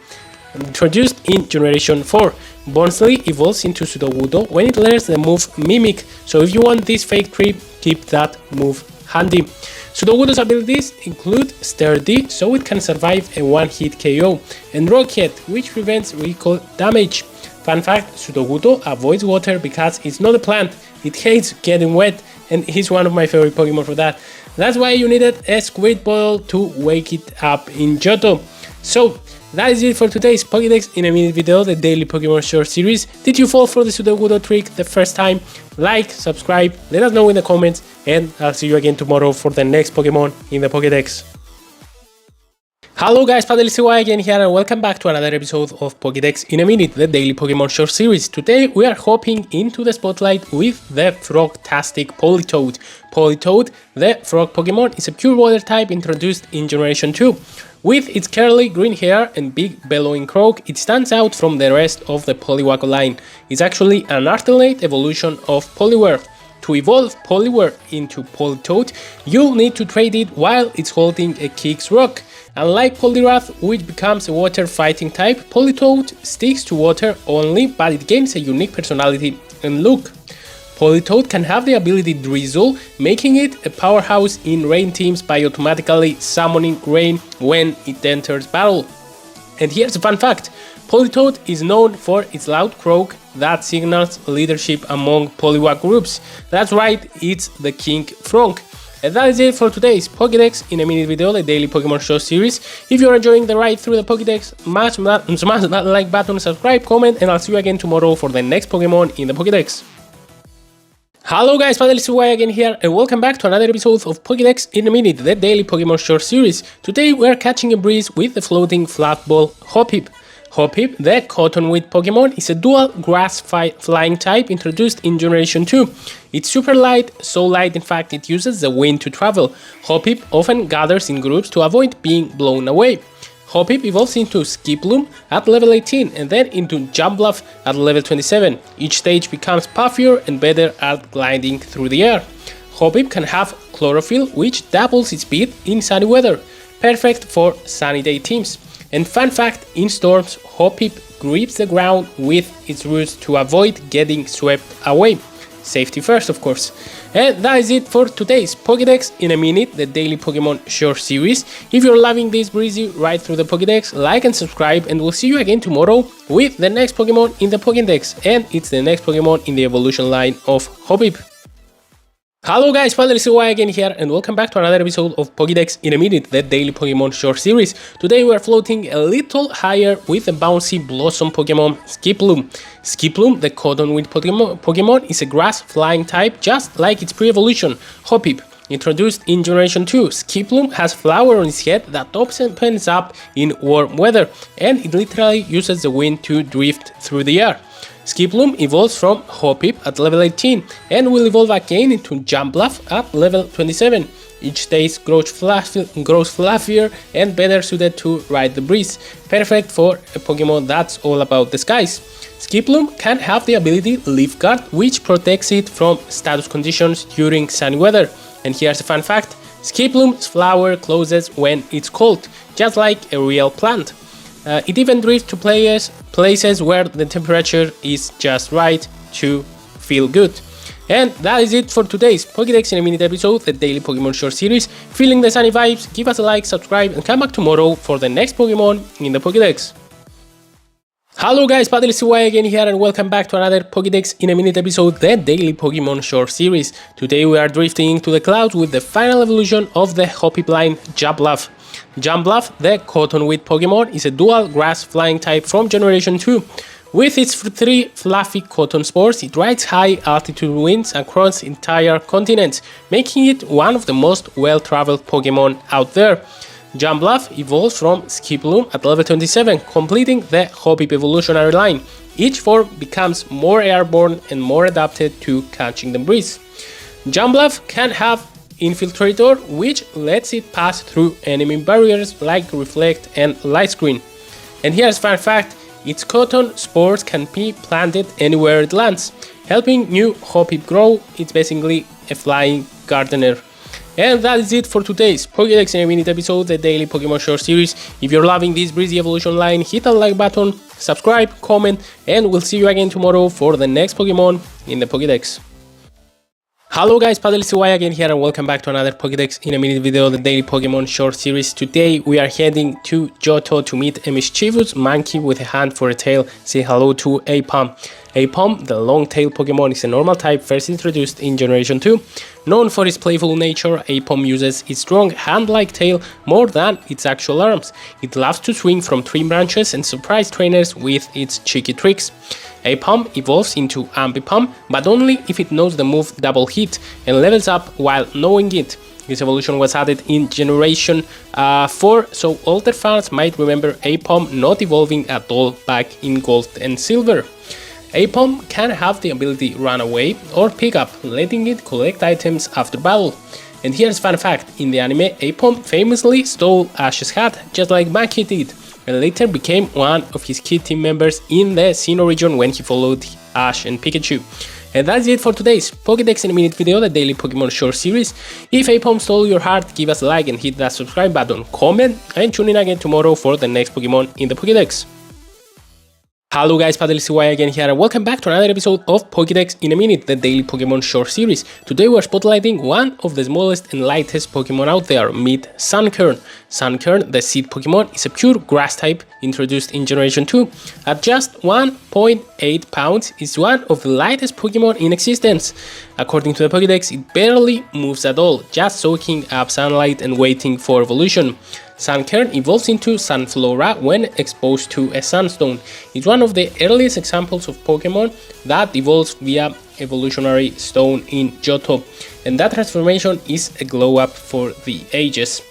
introduced in Generation 4. Bonsly evolves into Sudowoodo when it learns the move Mimic, so if you want this fake tree, keep that move handy. Sudowoodo's abilities include Sturdy, so it can survive a one-hit KO, and Rocket, which prevents recoil damage. Fun fact, Sudowoodo avoids water because it's not a plant, it hates getting wet, and he's one of my favorite Pokemon for that. That's why you needed a squid bottle to wake it up in Johto. So that is it for today's Pokédex in a minute video, the daily Pokemon short series. Did you fall for the Sudowoodo trick the first time? Like, subscribe, let us know in the comments, and I'll see you again tomorrow for the next Pokemon in the Pokédex. Hello guys, Padelcy again here and welcome back to another episode of Pokédex in a minute, the daily Pokemon short series. Today we are hopping into the spotlight with the frog-tastic Politoed. Politoed, the frog Pokemon, is a pure water type introduced in Generation 2. With its curly green hair and big bellowing croak, it stands out from the rest of the Poliwag line. It's actually an alternate evolution of Poliwhirl. To evolve Poliwhirl into Politoed, you'll need to trade it while it's holding a Kix rock. Unlike Poliwrath, which becomes a water fighting type, Politoed sticks to water only, but it gains a unique personality and look. Politoed can have the ability Drizzle, making it a powerhouse in rain teams by automatically summoning rain when it enters battle. And here's a fun fact, Politoed is known for its loud croak that signals leadership among Poliwag groups. That's right, it's the King Frog. And that is it for today's Pokédex in a minute video, the daily Pokemon show series. If you're enjoying the ride through the Pokédex, smash that like button, subscribe, comment, and I'll see you again tomorrow for the next Pokemon in the Pokédex. Hello guys, Padelcy again here and welcome back to another episode of Pokédex in a minute, the daily Pokemon short series. Today we are catching a breeze with the floating flat ball Hoppip. Hoppip, the Cottonweed Pokemon, is a dual grass flying type introduced in Generation 2. It's super light, so light in fact it uses the wind to travel. Hoppip often gathers in groups to avoid being blown away. Hoppip evolves into Skiploom at level 18 and then into Jumbluff at level 27. Each stage becomes puffier and better at gliding through the air. Hoppip can have Chlorophyll, which doubles its speed in sunny weather, perfect for sunny day teams. And fun fact, in storms, Hoppip grips the ground with its roots to avoid getting swept away. Safety first, of course. And that is it for today's Pokédex in a Minute, the daily Pokemon short series. If you're loving this breezy ride through the Pokédex, like and subscribe, and we'll see you again tomorrow with the next Pokemon in the Pokédex. And it's the next Pokemon in the evolution line of Hoppip. Hello guys, Padre again here, and welcome back to another episode of Pokédex in a Minute, the daily Pokemon short series. Today we are floating a little higher with the bouncy Blossom Pokemon Skiploom. Skiploom, the Cottonweed Pokemon, is a grass flying type just like its pre-evolution, Hoppip. Introduced in Generation 2, Skiploom has flower on its head that opens up in warm weather, and it literally uses the wind to drift through the air. Skiploom evolves from Hoppip at level 18 and will evolve again into Jumbluff at level 27. Each stage grows fluffier and better suited to ride the breeze, perfect for a Pokemon that's all about the skies. Skiploom can have the ability Leaf Guard, which protects it from status conditions during sunny weather. And here's a fun fact, Skiploom's flower closes when it's cold, just like a real plant. It even drifts to places where the temperature is just right to feel good. And that is it for today's Pokédex in a Minute episode, the daily Pokemon short series. Feeling the sunny vibes, give us a like, subscribe, and come back tomorrow for the next Pokemon in the Pokédex. Hello guys, Padre again here, and welcome back to another Pokédex in a Minute episode, the daily Pokemon short series. Today we are drifting into the clouds with the final evolution of the Hoppip line, Jumbluff. Jumbluff, the Cottonweed Pokemon, is a dual grass flying type from Generation 2. With its 3 fluffy cotton spores, it rides high altitude winds across entire continents, making it one of the most well-traveled Pokemon out there. Jumbluff evolves from Skiploom at level 27, completing the Hoppip evolutionary line. Each form becomes more airborne and more adapted to catching the breeze. Jumbluff can have Infiltrator, which lets it pass through enemy barriers like Reflect and Light Screen. And here's a fun fact, its cotton spores can be planted anywhere it lands, helping new Hoppip grow. It's basically a flying gardener. And that is it for today's Pokédex in a Minute episode, the daily Pokemon short series. If you're loving this breezy evolution line, hit that like button, subscribe, comment, and we'll see you again tomorrow for the next Pokemon in the Pokédex. Hello guys, Padre again here, and welcome back to another Pokédex in a Minute video, the daily Pokemon short series. Today we are heading to Johto to meet a mischievous monkey with a hand for a tail. Say hello to Aipom. Aipom, the long-tailed Pokemon, is a normal type first introduced in Generation 2. Known for its playful nature, Aipom uses its strong hand-like tail more than its actual arms. It loves to swing from tree branches and surprise trainers with its cheeky tricks. Aipom evolves into Ambipom, but only if it knows the move Double Hit and levels up while knowing it. This evolution was added in Generation 4, so older fans might remember Aipom not evolving at all back in Gold and Silver. Aipom can have the ability Run Away or Pick Up, letting it collect items after battle. And here's a fun fact, in the anime, Aipom famously stole Ash's hat, just like Maki did, and later became one of his key team members in the Sinnoh region when he followed Ash and Pikachu. And that's it for today's Pokédex in a Minute video, the daily Pokemon short series. If Aipom stole your heart, give us a like and hit that subscribe button, comment, and tune in again tomorrow for the next Pokemon in the Pokédex. Hello guys, Padre again here, and welcome back to another episode of Pokédex in a Minute, the daily Pokemon short series. Today we are spotlighting one of the smallest and lightest Pokemon out there, meet Sunkern. Sunkern, the seed Pokemon, is a pure grass type introduced in Generation 2. At just 1.8 pounds, it's one of the lightest Pokemon in existence. According to the Pokédex, it barely moves at all, just soaking up sunlight and waiting for evolution. Sunkern evolves into Sunflora when exposed to a Sunstone. It's one of the earliest examples of Pokemon that evolves via evolutionary stone in Johto, and that transformation is a glow up for the ages.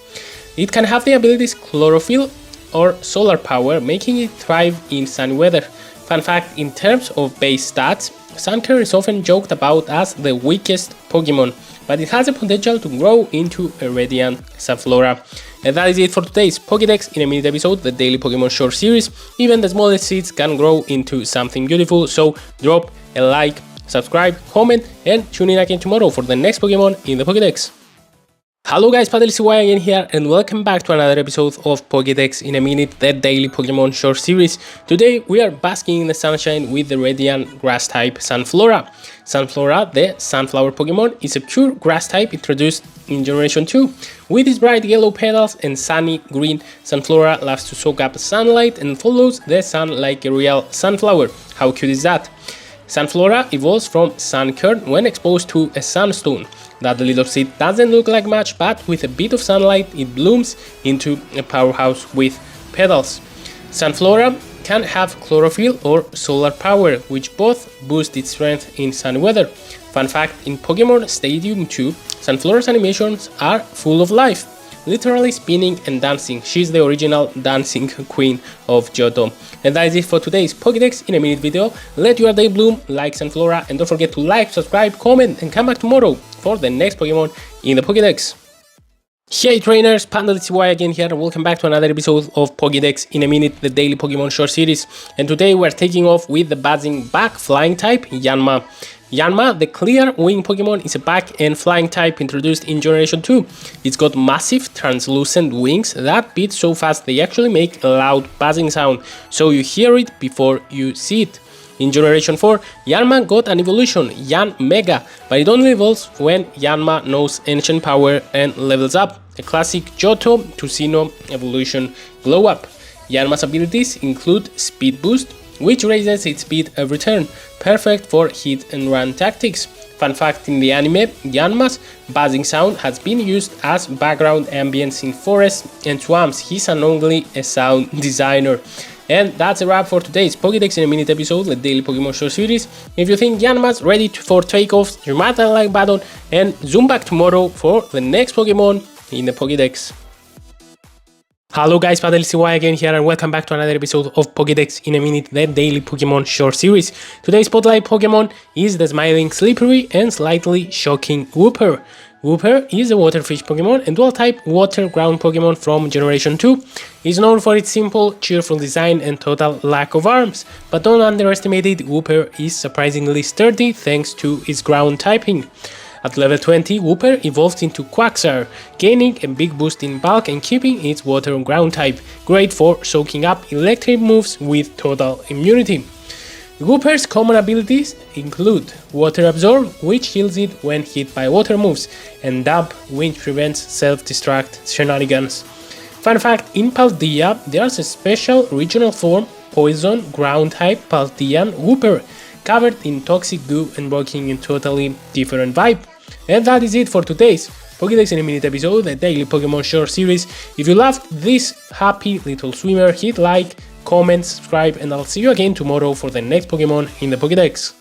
It can have the abilities Chlorophyll, or solar power, making it thrive in sunny weather. Fun fact, in terms of base stats, Sunkern is often joked about as the weakest Pokemon, but it has the potential to grow into a radiant Sunflora. And that is it for today's Pokédex in a minute episode, the daily Pokemon short series. Even the smallest seeds can grow into something beautiful, so drop a like, subscribe, comment, and tune in again tomorrow for the next Pokemon in the Pokédex. Hello guys, PadelCY again here, and welcome back to another episode of Pokédex in a minute, the daily Pokemon short series. Today we are basking in the sunshine with the radiant grass type Sunflora. Sunflora, the sunflower Pokemon, is a pure grass type introduced in Generation 2. With its bright yellow petals and sunny green, Sunflora loves to soak up sunlight and follows the sun like a real sunflower. How cute is that? Sunflora evolves from Sunkern when exposed to a sunstone. That little seed doesn't look like much, but with a bit of sunlight it blooms into a powerhouse with petals. Sunflora can have chlorophyll or solar power, which both boost its strength in sunny weather. Fun fact, in Pokemon Stadium 2, Sunflora's animations are full of life, literally spinning and dancing. She's the original dancing queen of Johto. And that is it for today's Pokédex in a minute video. Let your day bloom like Sunflora, and don't forget to like, subscribe, comment, and come back tomorrow for the next Pokemon in the Pokédex. Hey trainers, PadelCY again here, and welcome back to another episode of Pokédex in a minute, the daily Pokemon short series. And today we're taking off with the buzzing back flying type Yanma. Yanma, the clear wing Pokemon, is a back and flying type introduced in Generation 2. It's got massive translucent wings that beat so fast they actually make a loud buzzing sound, so you hear it before you see it. In Generation 4, Yanma got an evolution, Yan Mega, but it only evolves when Yanma knows Ancient Power and levels up, a classic Johto to Sinnoh evolution glow up. Yanma's abilities include Speed Boost, which raises its speed every turn, perfect for hit and run tactics. Fun fact, in the anime, Yanma's buzzing sound has been used as background ambience in forests and swamps. He's not only a sound designer. And that's a wrap for today's Pokédex in a minute episode, the daily Pokemon show series. If you think Yanma's ready for takeoff, smash that like button and zoom back tomorrow for the next Pokemon in the Pokédex. Hello guys, PadelCY again here, and welcome back to another episode of Pokédex in a minute, the daily Pokemon short series. Today's spotlight Pokemon is the smiling, slippery, and slightly shocking Wooper. Wooper is a waterfish Pokemon and dual-type water ground Pokemon from Generation 2. It's known for its simple, cheerful design and total lack of arms, but don't underestimate it, Wooper is surprisingly sturdy thanks to its ground typing. At level 20, Wooper evolves into Quagsire, gaining a big boost in bulk and keeping its water and ground type, great for soaking up electric moves with total immunity. Wooper's common abilities include Water Absorb, which heals it when hit by water moves, and Dump, which prevents self-destruct shenanigans. Fun fact, in Paldea, there's a special regional form, Poison ground type Paldean Wooper, covered in toxic goo and working in totally different vibe. And that is it for today's Pokédex in a minute episode, the daily Pokemon short series. If you loved this happy little swimmer, hit like, comment, subscribe, and I'll see you again tomorrow for the next Pokemon in the Pokédex.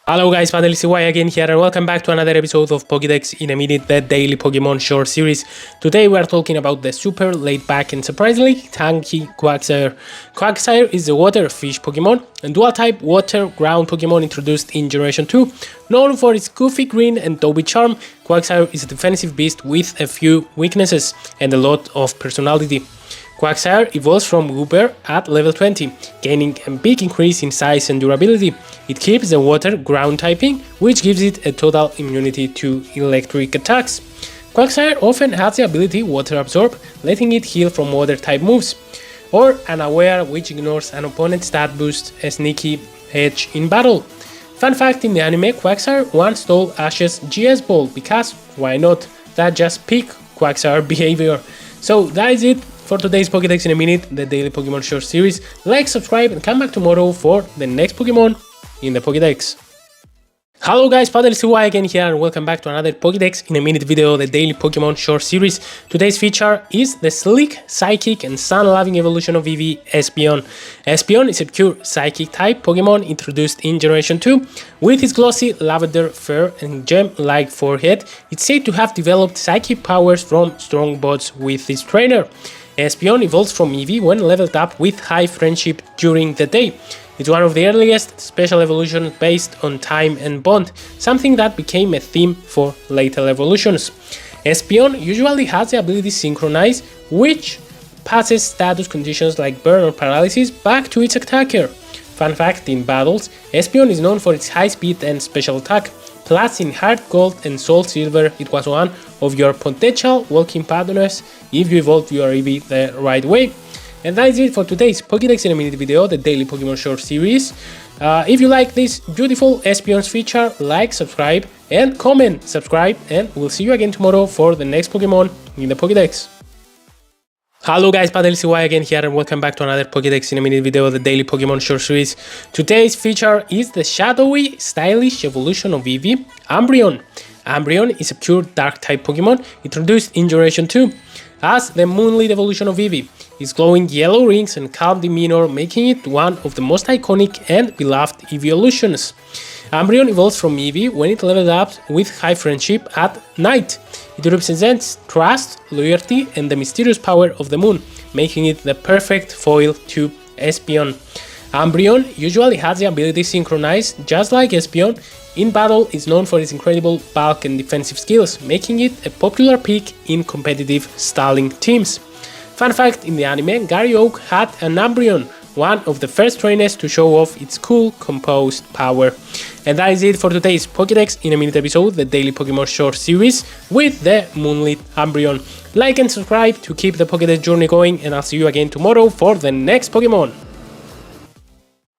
Hello guys, PadelCY again here, and welcome back to another episode of Pokédex in a minute, the daily Pokemon short series. Today we are talking about the super laid back and surprisingly tanky Quagsire. Quagsire is a water fish Pokemon and dual type water ground Pokemon introduced in Generation 2. Known for its goofy grin and Toby charm, Quagsire is a defensive beast with a few weaknesses and a lot of personality. Quagsire evolves from Wooper at level 20, gaining a big increase in size and durability. It keeps the water ground typing, which gives it a total immunity to electric attacks. Quagsire often has the ability Water Absorb, letting it heal from water type moves, or Unaware, which ignores an opponent's stat boost, a sneaky edge in battle. Fun fact, in the anime, Quagsire once stole Ash's GS Ball, because why not? That just peak Quagsire behavior. So that is it for today's Pokédex in a minute, the daily Pokemon short series. Like, subscribe, and come back tomorrow for the next Pokemon in the Pokédex. Hello guys, PadelCY again here, and welcome back to another Pokédex in a minute video, the daily Pokemon short series. Today's feature is the sleek, psychic, and sun-loving evolution of Eevee, Espeon. Espeon is a pure psychic type Pokemon introduced in Generation 2. With its glossy lavender fur and gem-like forehead, it's said to have developed psychic powers from strong bonds with its trainer. Espeon evolves from Eevee when leveled up with high friendship during the day. It's one of the earliest special evolutions based on time and bond, something that became a theme for later evolutions. Espeon usually has the ability Synchronize, which passes status conditions like burn or paralysis back to its attacker. Fun fact, in battles, Espeon is known for its high speed and special attack, plus in Heart Gold and Soul Silver it was one of your potential walking partners if you evolved your Eevee the right way. And that is it for today's Pokédex in a Minute video, the daily Pokémon short series. If you like this beautiful Espeon's feature, like, subscribe, and comment, subscribe, and we'll see you again tomorrow for the next Pokémon in the Pokédex. Hello guys, PadelCY again here and welcome back to another Pokédex in a Minute video, the daily Pokémon short series. Today's feature is the shadowy, stylish evolution of Eevee, Umbreon. Umbreon is a pure dark type Pokémon introduced in Generation 2 as the moonlit evolution of Eevee. Its glowing yellow rings and calm demeanor making it one of the most iconic and beloved evolutions. Umbreon evolves from Eevee when it leveled up with high friendship at night. It represents trust, loyalty, and the mysterious power of the moon, making it the perfect foil to Espeon. Umbreon usually has the ability Synchronize, just like Espeon. In battle, it's known for its incredible bulk and defensive skills, making it a popular pick in competitive stalling teams. Fun fact, in the anime, Gary Oak had an Umbreon, one of the first trainers to show off its cool, composed power. And that is it for today's Pokédex in a Minute episode, the daily Pokémon short series with the moonlit Umbreon. Like and subscribe to keep the Pokédex journey going, and I'll see you again tomorrow for the next Pokémon.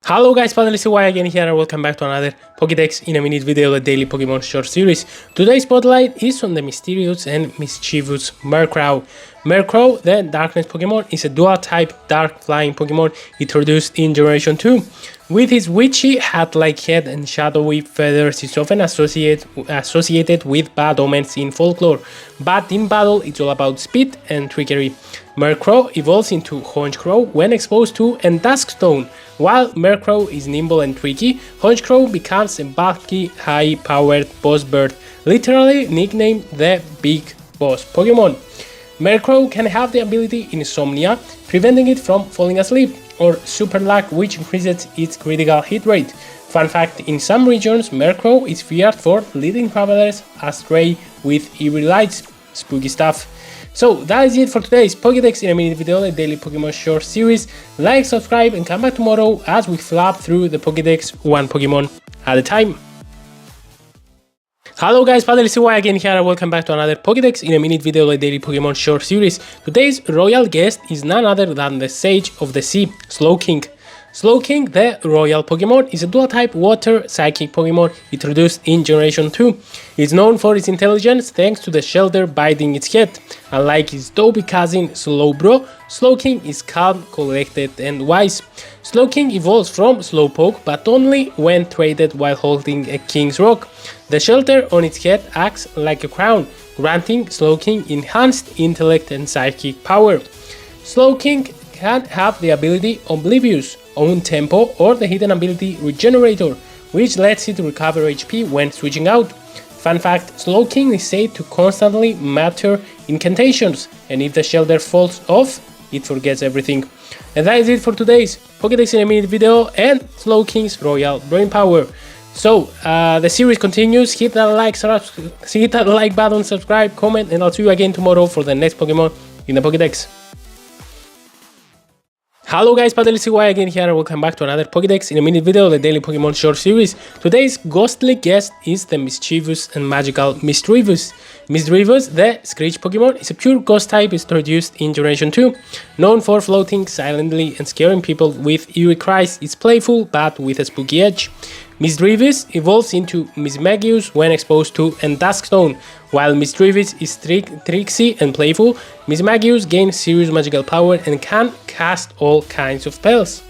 Hello guys, PadelCY again here and welcome back to another Pokédex in a Minute video, the daily Pokémon short series. Today's spotlight is on the mysterious and mischievous Murkrow. Murkrow, the Darkness Pokémon, is a dual-type dark flying Pokémon introduced in Generation 2. With his witchy hat-like head and shadowy feathers, it's often associated with bad omens in folklore, but in battle it's all about speed and trickery. Murkrow evolves into Honchkrow when exposed to a Duskstone. While Murkrow is nimble and tricky, Honchkrow becomes a bulky, high-powered boss bird, literally nicknamed the Big Boss Pokémon. Murkrow can have the ability Insomnia, preventing it from falling asleep, or Super Luck, which increases its critical hit rate. Fun fact, in some regions, Murkrow is feared for leading travelers astray with eerie lights. Spooky stuff. So that is it for today's Pokédex in a Minute video, the daily Pokémon short series. Like, subscribe, and come back tomorrow as we flap through the Pokédex one Pokémon at a time. Hello guys, PadelCY again here and welcome back to another Pokédex in a Minute video, the daily Pokémon short series. Today's royal guest is none other than the Sage of the Sea, Slowking. Slowking, the royal Pokémon, is a dual-type water psychic Pokémon introduced in Generation 2. It's known for its intelligence thanks to the shelter biting its head. Unlike its dopey cousin Slowbro, Slowking is calm, collected, and wise. Slowking evolves from Slowpoke, but only when traded while holding a King's Rock. The shelter on its head acts like a crown, granting Slowking enhanced intellect and psychic power. Slowking can have the ability Oblivious, Own Tempo, or the hidden ability Regenerator, which lets it recover HP when switching out. Fun fact, Slowking is said to constantly mutter incantations, and if the shelter falls off, it forgets everything. And that is it for today's Pokédex in a Minute video and Slowking's Royal Brain Power. So, the series continues. Hit that like button, subscribe, comment, and I'll see you again tomorrow for the next Pokemon in the Pokédex. Hello guys, PadelCY again here and welcome back to another Pokédex in a Minute video, the daily Pokemon short series. Today's ghostly guest is the mischievous and magical Misdreavus. Misdreavus, the Screech Pokemon, is a pure ghost type introduced in Generation 2. Known for floating silently and scaring people with eerie cries, it's playful but with a spooky edge. Misdreavus evolves into Mismagius when exposed to a Duskstone. While Misdreavus is tricksy and playful, Mismagius gains serious magical power and can cast all kinds of spells.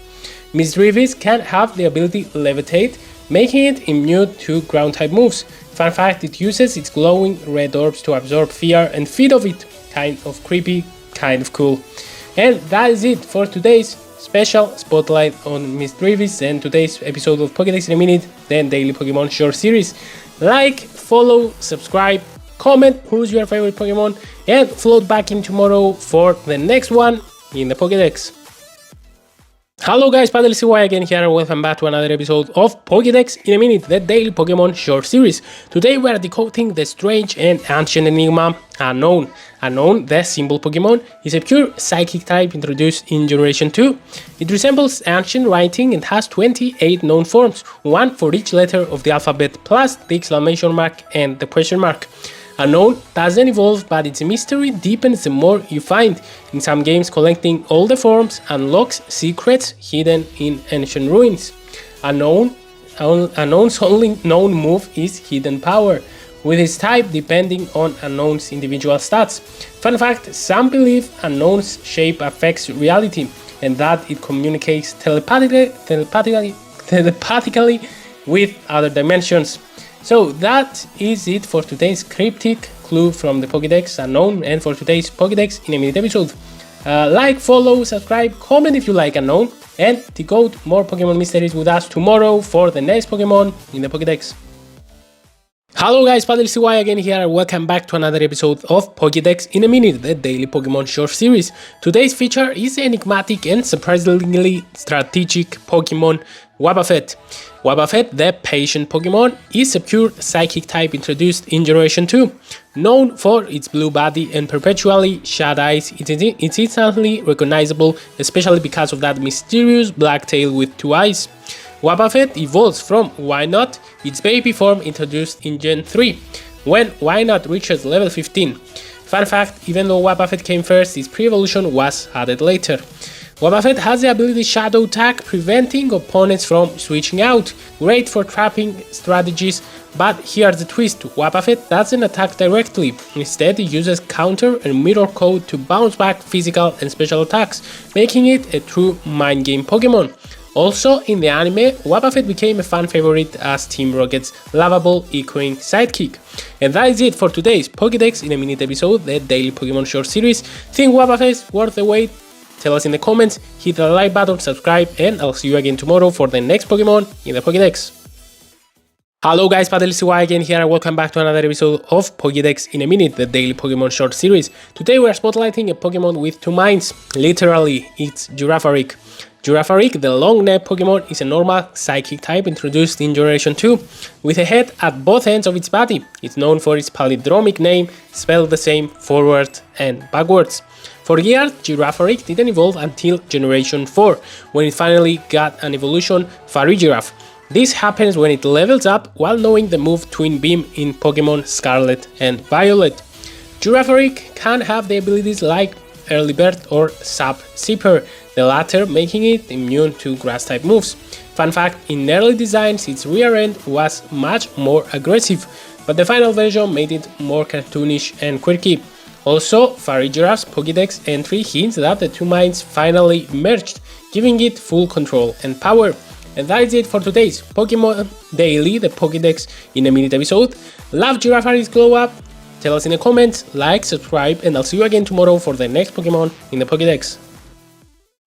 Misdreavus can have the ability Levitate, making it immune to ground-type moves. Fun fact, it uses its glowing red orbs to absorb fear and feed off it. Kind of creepy, kind of cool. And that is it for today's special spotlight on Misdreavus and today's episode of Pokédex in a Minute, the daily Pokemon short series. Like, follow, subscribe, comment who's your favorite Pokemon, and float back in tomorrow for the next one in the Pokédex. Hello guys, PaddleCY again here and welcome back to another episode of Pokédex in a Minute, the daily Pokemon short series. Today we are decoding the strange and ancient enigma Unknown. Unknown, the symbol Pokemon, is a pure psychic type introduced in Generation 2. It resembles ancient writing and has 28 known forms, one for each letter of the alphabet plus the exclamation mark and the question mark. Unknown doesn't evolve, but its mystery deepens the more you find. In some games, collecting all the forms unlocks secrets hidden in ancient ruins. Unknown's only known move is Hidden Power, with its type depending on Unknown's individual stats. Fun fact, some believe Unknown's shape affects reality, and that it communicates telepathically with other dimensions. So that is it for today's cryptic clue from the Pokédex Unknown and for today's Pokédex in a Minute episode. Like, follow, subscribe, comment if you like Unknown, and decode more Pokemon mysteries with us tomorrow for the next Pokemon in the Pokédex. Hello guys, PaddleCY again here and welcome back to another episode of Pokédex in a Minute, the daily Pokemon short series. Today's feature is the enigmatic and surprisingly strategic Pokemon Wobbuffet. Wobbuffet, the patient Pokemon, is a pure psychic type introduced in Generation 2. Known for its blue body and perpetually shut eyes, it's instantly recognizable, especially because of that mysterious black tail with two eyes. Wobbuffet evolves from Wynaut, its baby form introduced in Gen 3, when Wynaut reaches level 15. Fun fact, even though Wobbuffet came first, its pre-evolution was added later. Wobbuffet has the ability Shadow Tag, preventing opponents from switching out. Great for trapping strategies, but here's the twist, Wobbuffet doesn't attack directly. Instead, it uses counter and mirror code to bounce back physical and special attacks, making it a true mind game Pokemon. Also, in the anime, Wobbuffet became a fan favorite as Team Rocket's lovable, echoing sidekick. And that is it for today's Pokédex in a Minute episode, the daily Pokemon short series. Think Wobbuffet is worth the wait? Tell us in the comments, hit the like button, subscribe, and I'll see you again tomorrow for the next Pokemon in the Pokédex. Hello guys, PaddleCY again here and welcome back to another episode of Pokédex in a Minute, the daily Pokemon short series. Today we are spotlighting a Pokemon with two minds. Literally, it's Girafarig. Girafarig, the long-necked Pokemon, is a normal psychic type introduced in Generation 2, with a head at both ends of its body. It's known for its palindromic name, spelled the same forward and backwards. For years, Girafarig didn't evolve until Generation 4, when it finally got an evolution, Farigiraf. This happens when it levels up while knowing the move Twin Beam in Pokemon Scarlet and Violet. Girafarig can have the abilities like Early Bird or Sap Zipper, the latter making it immune to grass-type moves. Fun fact, in early designs its rear end was much more aggressive, but the final version made it more cartoonish and quirky. Also, Farigiraf's Pokédex entry hints that the two minds finally merged, giving it full control and power. And that is it for today's Pokemon Daily, the Pokédex in a Minute episode. Love Girafarig's glow up? Tell us in the comments, like, subscribe, and I'll see you again tomorrow for the next Pokemon in the Pokédex.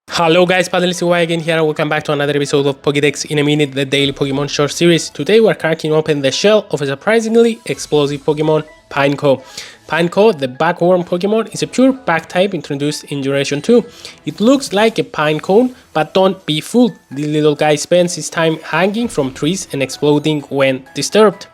Hello guys, PaddleCY again here and welcome back to another episode of Pokédex in a Minute, the daily Pokemon short series. Today we're cracking open the shell of a surprisingly explosive Pokemon, Pineco. Pineco, the backworm Pokemon, is a pure back type introduced in Generation 2. It looks like a pine cone, but don't be fooled. This little guy spends his time hanging from trees and exploding when disturbed.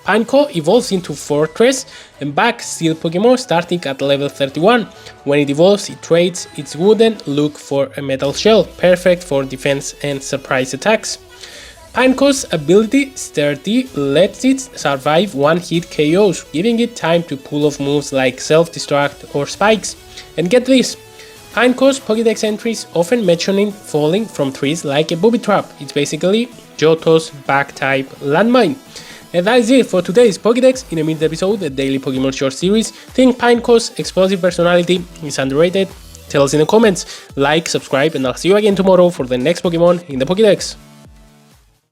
Pineco evolves into Fortress and Back Steel Pokemon starting at level 31. When it evolves, it trades its wooden look for a metal shell, perfect for defense and surprise attacks. Pineco's ability, Sturdy, lets it survive one-hit KOs, giving it time to pull off moves like Self-Destruct or Spikes. And get this, Pineco's Pokédex entries often mentioning falling from trees like a booby trap. It's basically Johto's back-type landmine. And that is it for today's Pokédex in a Minute episode, the daily Pokemon short series. Think Pineco's explosive personality is underrated? Tell us in the comments, like, subscribe, and I'll see you again tomorrow for the next Pokemon in the Pokédex.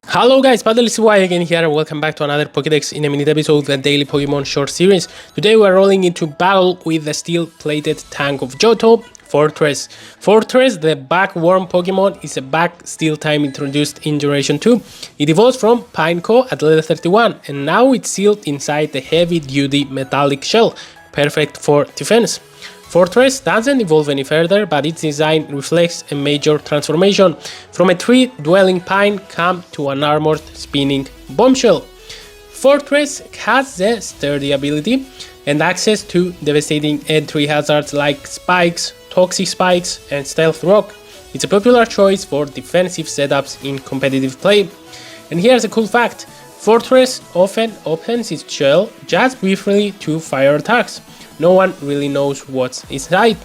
Hello guys, PaddleCY again here and welcome back to another Pokédex in a Minute episode, the daily Pokemon short series. Today we are rolling into battle with the steel-plated tank of Johto, Fortress. Fortress, the backworm Pokemon, is a back steel type introduced in Generation 2. It evolves from Pineco at level 31, and now it's sealed inside the heavy-duty metallic shell, perfect for defense. Fortress doesn't evolve any further, but its design reflects a major transformation from a tree-dwelling pine camp to an armored spinning bombshell. Fortress has the sturdy ability and access to devastating entry hazards like spikes, toxic spikes, and stealth rock. It's a popular choice for defensive setups in competitive play. And here's a cool fact: Fortress often opens its shell just briefly to fire attacks. No one really knows what's inside.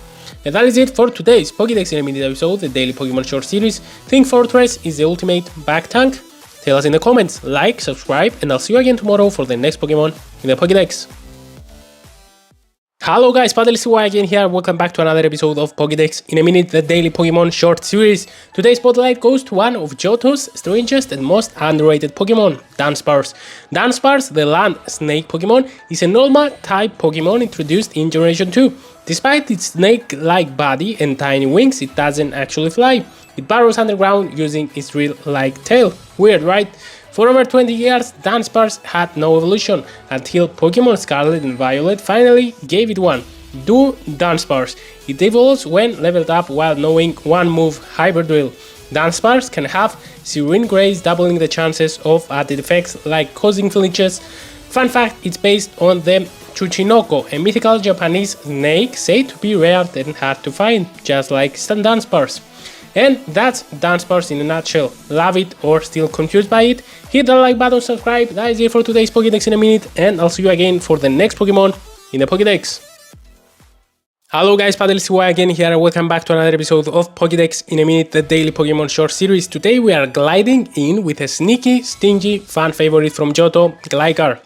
And that is it for today's Pokédex in a Minute episode, the daily Pokemon short series. Think Fortress is the ultimate back tank? Tell us in the comments, like, subscribe, and I'll see you again tomorrow for the next Pokemon in the Pokédex. Hello guys, PaddleCY again here, welcome back to another episode of Pokédex in a Minute, the daily Pokemon short series. Today's spotlight goes to one of Johto's strangest and most underrated Pokemon, Dunsparce. Dunsparce, the land snake Pokemon, is a normal type Pokemon introduced in Generation 2. Despite its snake-like body and tiny wings, it doesn't actually fly. It burrows underground using its reel-like tail. Weird, right? For over 20 years, Dunsparce had no evolution, until Pokemon Scarlet and Violet finally gave it one. Do Dunsparce. It evolves when leveled up while knowing one move, Hyper Drill. Dunsparce can have Serene Grace, doubling the chances of added effects like causing flinches. Fun fact, it's based on the Tsuchinoko, a mythical Japanese snake said to be rare and hard to find, just like Dunsparce. And that's Dunsparce in a nutshell. Love it or still confused by it? Hit the like button, subscribe. That is it for today's Pokédex in a Minute, and I'll see you again for the next Pokemon in the Pokédex. Hello guys, PaddleCY again here, and welcome back to another episode of Pokédex in a Minute, the daily Pokemon short series. Today we are gliding in with a sneaky, stingy fan favorite from Johto, Gligar.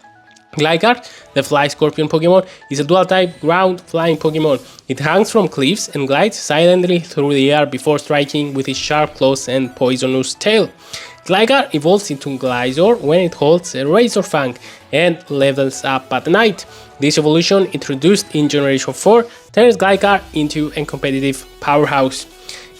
Gligar, the fly scorpion Pokemon, is a dual-type ground flying Pokemon. It hangs from cliffs and glides silently through the air before striking with its sharp claws and poisonous tail. Gligar evolves into Gliscor when it holds a Razor Fang and levels up at night. This evolution, introduced in Generation 4, turns Gligar into a competitive powerhouse.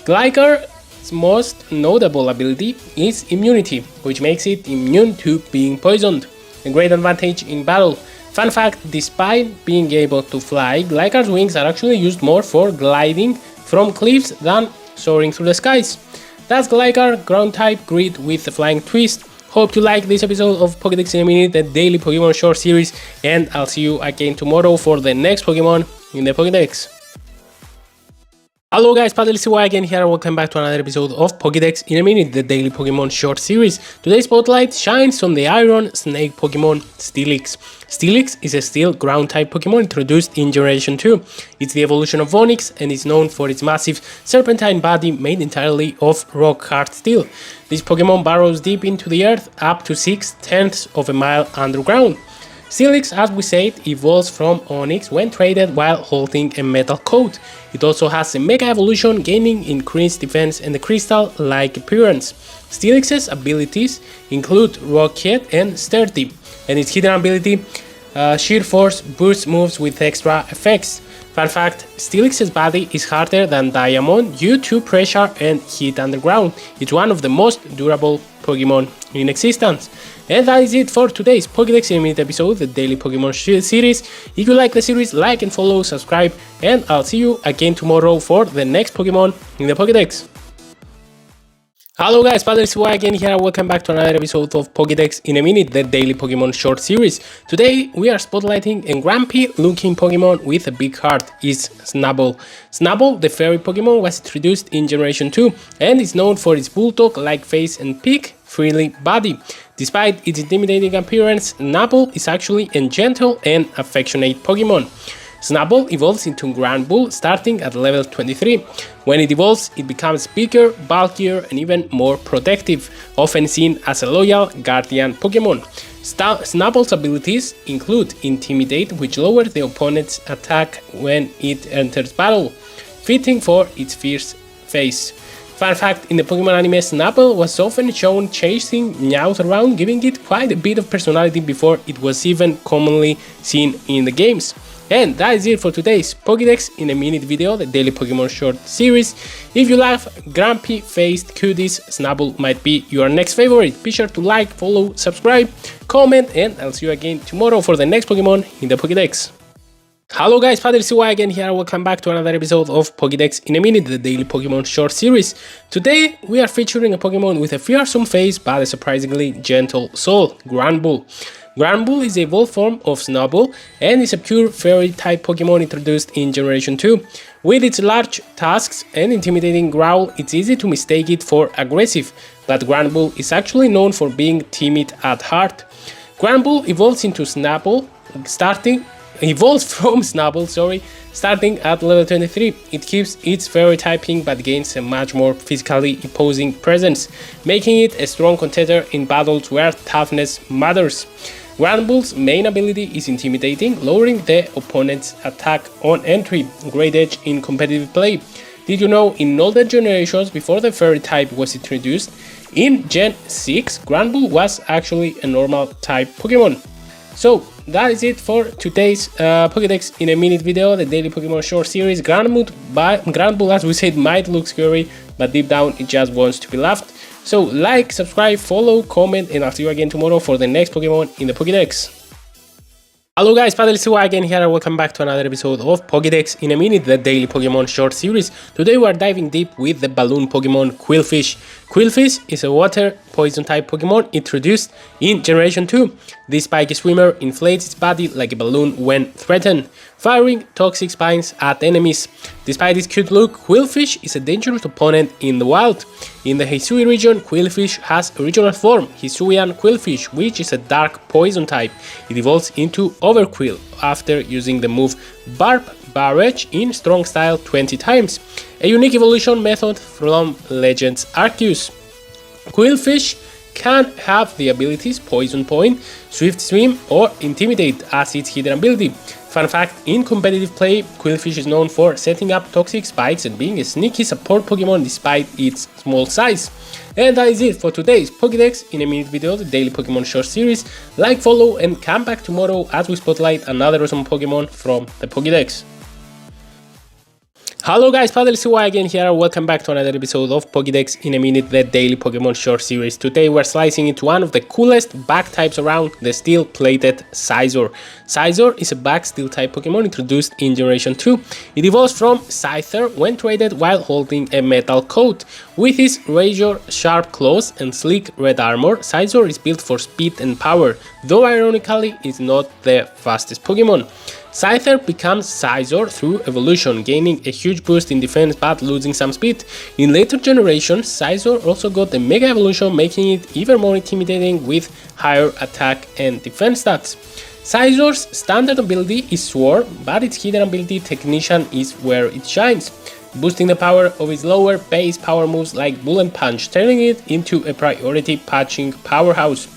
Gligar's most notable ability is immunity, which makes it immune to being poisoned. A great advantage in battle. Fun fact, despite being able to fly, Gligar's wings are actually used more for gliding from cliffs than soaring through the skies. That's Gligar, ground type, grid with a flying twist. Hope you like this episode of Pokédex in a Minute, the daily Pokemon short series, and I'll see you again tomorrow for the next Pokemon in the Pokédex. Hello guys, PaddleCY again here, welcome back to another episode of Pokédex in a Minute, the daily Pokemon short series. Today's spotlight shines on the iron snake Pokemon Steelix. Steelix is a steel ground type Pokemon introduced in Generation 2. It's the evolution of Onix and is known for its massive serpentine body made entirely of rock hard steel. This Pokemon burrows deep into the earth up to 6/10 of a mile underground. Steelix, as we said, evolves from Onix when traded while holding a metal coat. It also has a Mega Evolution, gaining increased defense and a crystal-like appearance. Steelix's abilities include Rocket and Sturdy, and its hidden ability, Sheer Force, boosts moves with extra effects. Fun fact, Steelix's body is harder than Diamond due to pressure and heat underground. It's one of the most durable Pokemon in existence. And that is it for today's Pokédex in a Minute episode, the daily Pokemon series. If you like the series, like and follow, subscribe, and I'll see you again tomorrow for the next Pokemon in the Pokédex. Hello guys, PaddleCY again here, welcome back to another episode of Pokédex in a Minute, the daily Pokemon short series. Today we are spotlighting a grumpy looking Pokemon with a big heart, is Snubbull. Snubbull, the fairy Pokemon, was introduced in Generation 2 and is known for its bulldog-like face and big, friendly body. Despite its intimidating appearance, Snubbull is actually a gentle and affectionate Pokemon. Snubbull evolves into Granbull starting at level 23. When it evolves, it becomes bigger, bulkier, and even more protective, often seen as a loyal guardian Pokemon. Snubbull's abilities include Intimidate, which lowers the opponent's attack when it enters battle, fitting for its fierce face. Fun fact, in the Pokemon anime, Snubbull was often shown chasing Meowth around, giving it quite a bit of personality before it was even commonly seen in the games. And that is it for today's Pokédex in a minute video, the daily Pokemon short series. If you love grumpy faced cuties, Snubbull might be your next favorite. Be sure to like, follow, subscribe, comment, and I'll see you again tomorrow for the next Pokemon in the Pokédex. Hello guys, PadreCY again here, welcome back to another episode of Pokédex in a minute, the daily Pokemon short series. Today we are featuring a Pokemon with a fearsome face but a surprisingly gentle soul, Granbull. Granbull is a evolved form of Snubbull and is a pure fairy type Pokemon introduced in Generation 2. With its large tusks and intimidating growl, it's easy to mistake it for aggressive, but Granbull is actually known for being timid at heart. Granbull evolves from Snubbull, starting at level 23. It keeps its fairy typing but gains a much more physically imposing presence, making it a strong contender in battles where toughness matters. Granbull's main ability is intimidating, lowering the opponent's attack on entry, great edge in competitive play. Did you know in older generations before the fairy type was introduced, in Gen 6 Granbull was actually a normal type Pokemon? So that is it for today's Pokédex in a minute video, the daily Pokemon short series. Granbull, as we said, might look scary, but deep down it just wants to be loved. So like, subscribe, follow, comment, and I'll see you again tomorrow for the next Pokemon in the Pokédex. Hello guys, PadreCY again here, welcome back to another episode of Pokédex in a minute, the daily Pokemon short series. Today we are diving deep with the balloon Pokemon Qwilfish. Qwilfish is a water poison type Pokemon introduced in Generation 2. This spiky swimmer inflates its body like a balloon when threatened, firing toxic spines at enemies. Despite its cute look, Qwilfish is a dangerous opponent in the wild. In the Hisui region, Qwilfish has a regional form, Hisuian Qwilfish, which is a dark poison type. It evolves into Overqwil after using the move Barb Barrage in strong style 20 times, a unique evolution method from Legends Arceus. Qwilfish can have the abilities Poison Point, Swift Swim, or Intimidate as its hidden ability. Fun fact, in competitive play, Qwilfish is known for setting up toxic spikes and being a sneaky support Pokemon despite its small size. And that is it for today's Pokédex in a minute video, the daily Pokemon short series. Like, follow, and come back tomorrow as we spotlight another awesome Pokemon from the Pokédex. Hello guys, PadreCY again here, welcome back to another episode of Pokédex in a minute, the daily Pokemon short series. Today we're slicing into one of the coolest back types around, the steel-plated Scizor. Scizor is a back steel type Pokemon introduced in Generation 2. It evolves from Scyther when traded while holding a metal coat. With his razor-sharp claws and sleek red armor, Scizor is built for speed and power, though ironically is not the fastest Pokemon. Scyther becomes Scizor through evolution, gaining a huge boost in defense but losing some speed. In later generations, Scizor also got a Mega Evolution, making it even more intimidating with higher attack and defense stats. Scizor's standard ability is Swarm, but its hidden ability Technician is where it shines, boosting the power of its lower base power moves like Bullet Punch, turning it into a priority patching powerhouse.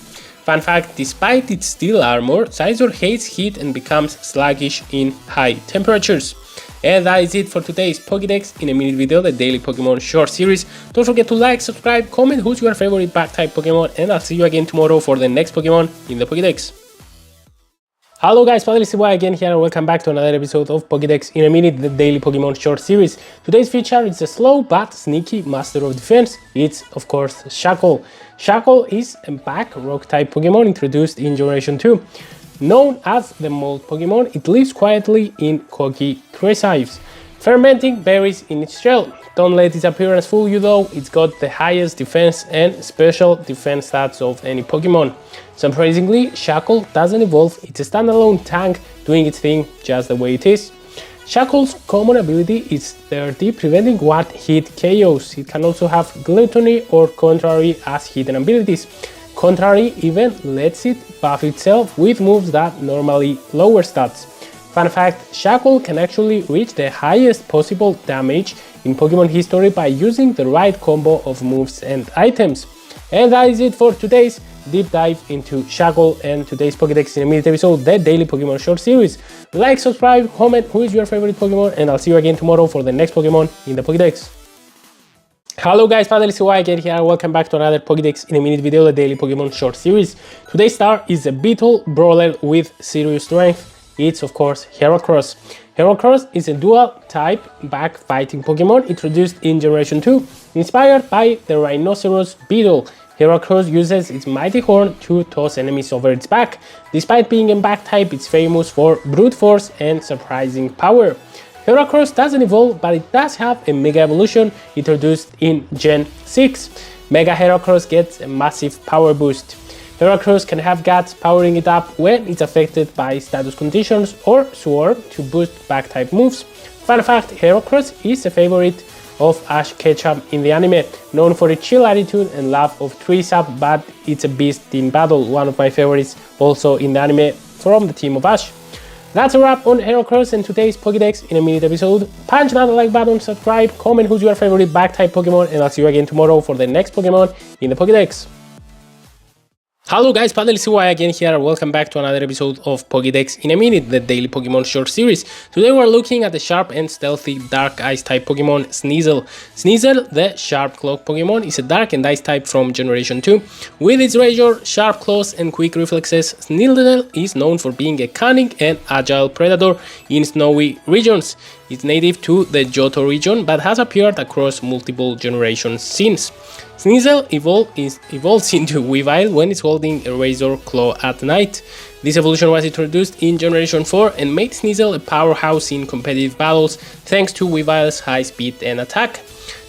Fun fact, despite its steel armor, Scizor hates heat and becomes sluggish in high temperatures. And that is it for today's Pokédex in a minute video, the daily Pokemon short series. Don't forget to like, subscribe, comment who's your favorite back type Pokemon, and I'll see you again tomorrow for the next Pokemon in the Pokédex. Hello guys, PadreCY again here, welcome back to another episode of Pokédex in a minute, the daily Pokemon short series. Today's feature is a slow but sneaky master of defense. It's of course Shackle. Shackle is a back rock type Pokemon introduced in Generation 2. Known as the mold Pokemon, it lives quietly in Koki Treesives, fermenting berries in its shell. Don't let its appearance fool you though, it's got the highest defense and special defense stats of any Pokemon. Surprisingly, Shackle doesn't evolve, it's a standalone tank doing its thing just the way it is. Shackle's common ability is 30, preventing one-hit KOs. It can also have Gluttony or Contrary as hidden abilities. Contrary even lets it buff itself with moves that normally lower stats. Fun fact, Shackle can actually reach the highest possible damage in Pokemon history by using the right combo of moves and items. And that is it for today's deep dive into Shackle and today's Pokédex in a minute episode, the daily Pokemon short series. Like, subscribe, comment who is your favorite Pokemon, and I'll see you again tomorrow for the next Pokemon in the Pokédex. Hello guys, PadreCY again here, welcome back to another Pokédex in a minute video, the daily Pokemon short series. Today's star is a Beetle Brawler with serious strength. It's of course Heracross. Heracross is a dual-type back-fighting Pokemon introduced in Generation 2, inspired by the rhinoceros beetle. Heracross uses its mighty horn to toss enemies over its back. Despite being a back type, it's famous for brute force and surprising power. Heracross doesn't evolve, but it does have a Mega Evolution introduced in Gen 6. Mega Heracross gets a massive power boost. Heracross can have guts powering it up when it's affected by status conditions or Swarm to boost back type moves. Fun fact, Heracross is a favorite of Ash Ketchum in the anime, known for its chill attitude and love of trees up, but it's a beast in battle, one of my favorites also in the anime from the team of Ash. That's a wrap on Heracross and today's Pokédex in a minute episode. Punch that like button, subscribe, comment who's your favorite back type Pokemon, and I'll see you again tomorrow for the next Pokemon in the Pokédex. Hello guys, PaddleCY again here, welcome back to another episode of Pokédex in a Minute, the daily Pokemon short series. Today we're looking at the sharp and stealthy dark ice type Pokemon Sneasel. Sneasel, the sharp claw Pokemon, is a dark and ice type from Generation 2. With its razor, sharp claws and quick reflexes, Sneasel is known for being a cunning and agile predator in snowy regions. It's native to the Johto region but has appeared across multiple generations since. Sneasel evolves into Weavile when it's holding a razor claw at night. This evolution was introduced in Generation 4 and made Sneasel a powerhouse in competitive battles thanks to Weavile's high speed and attack.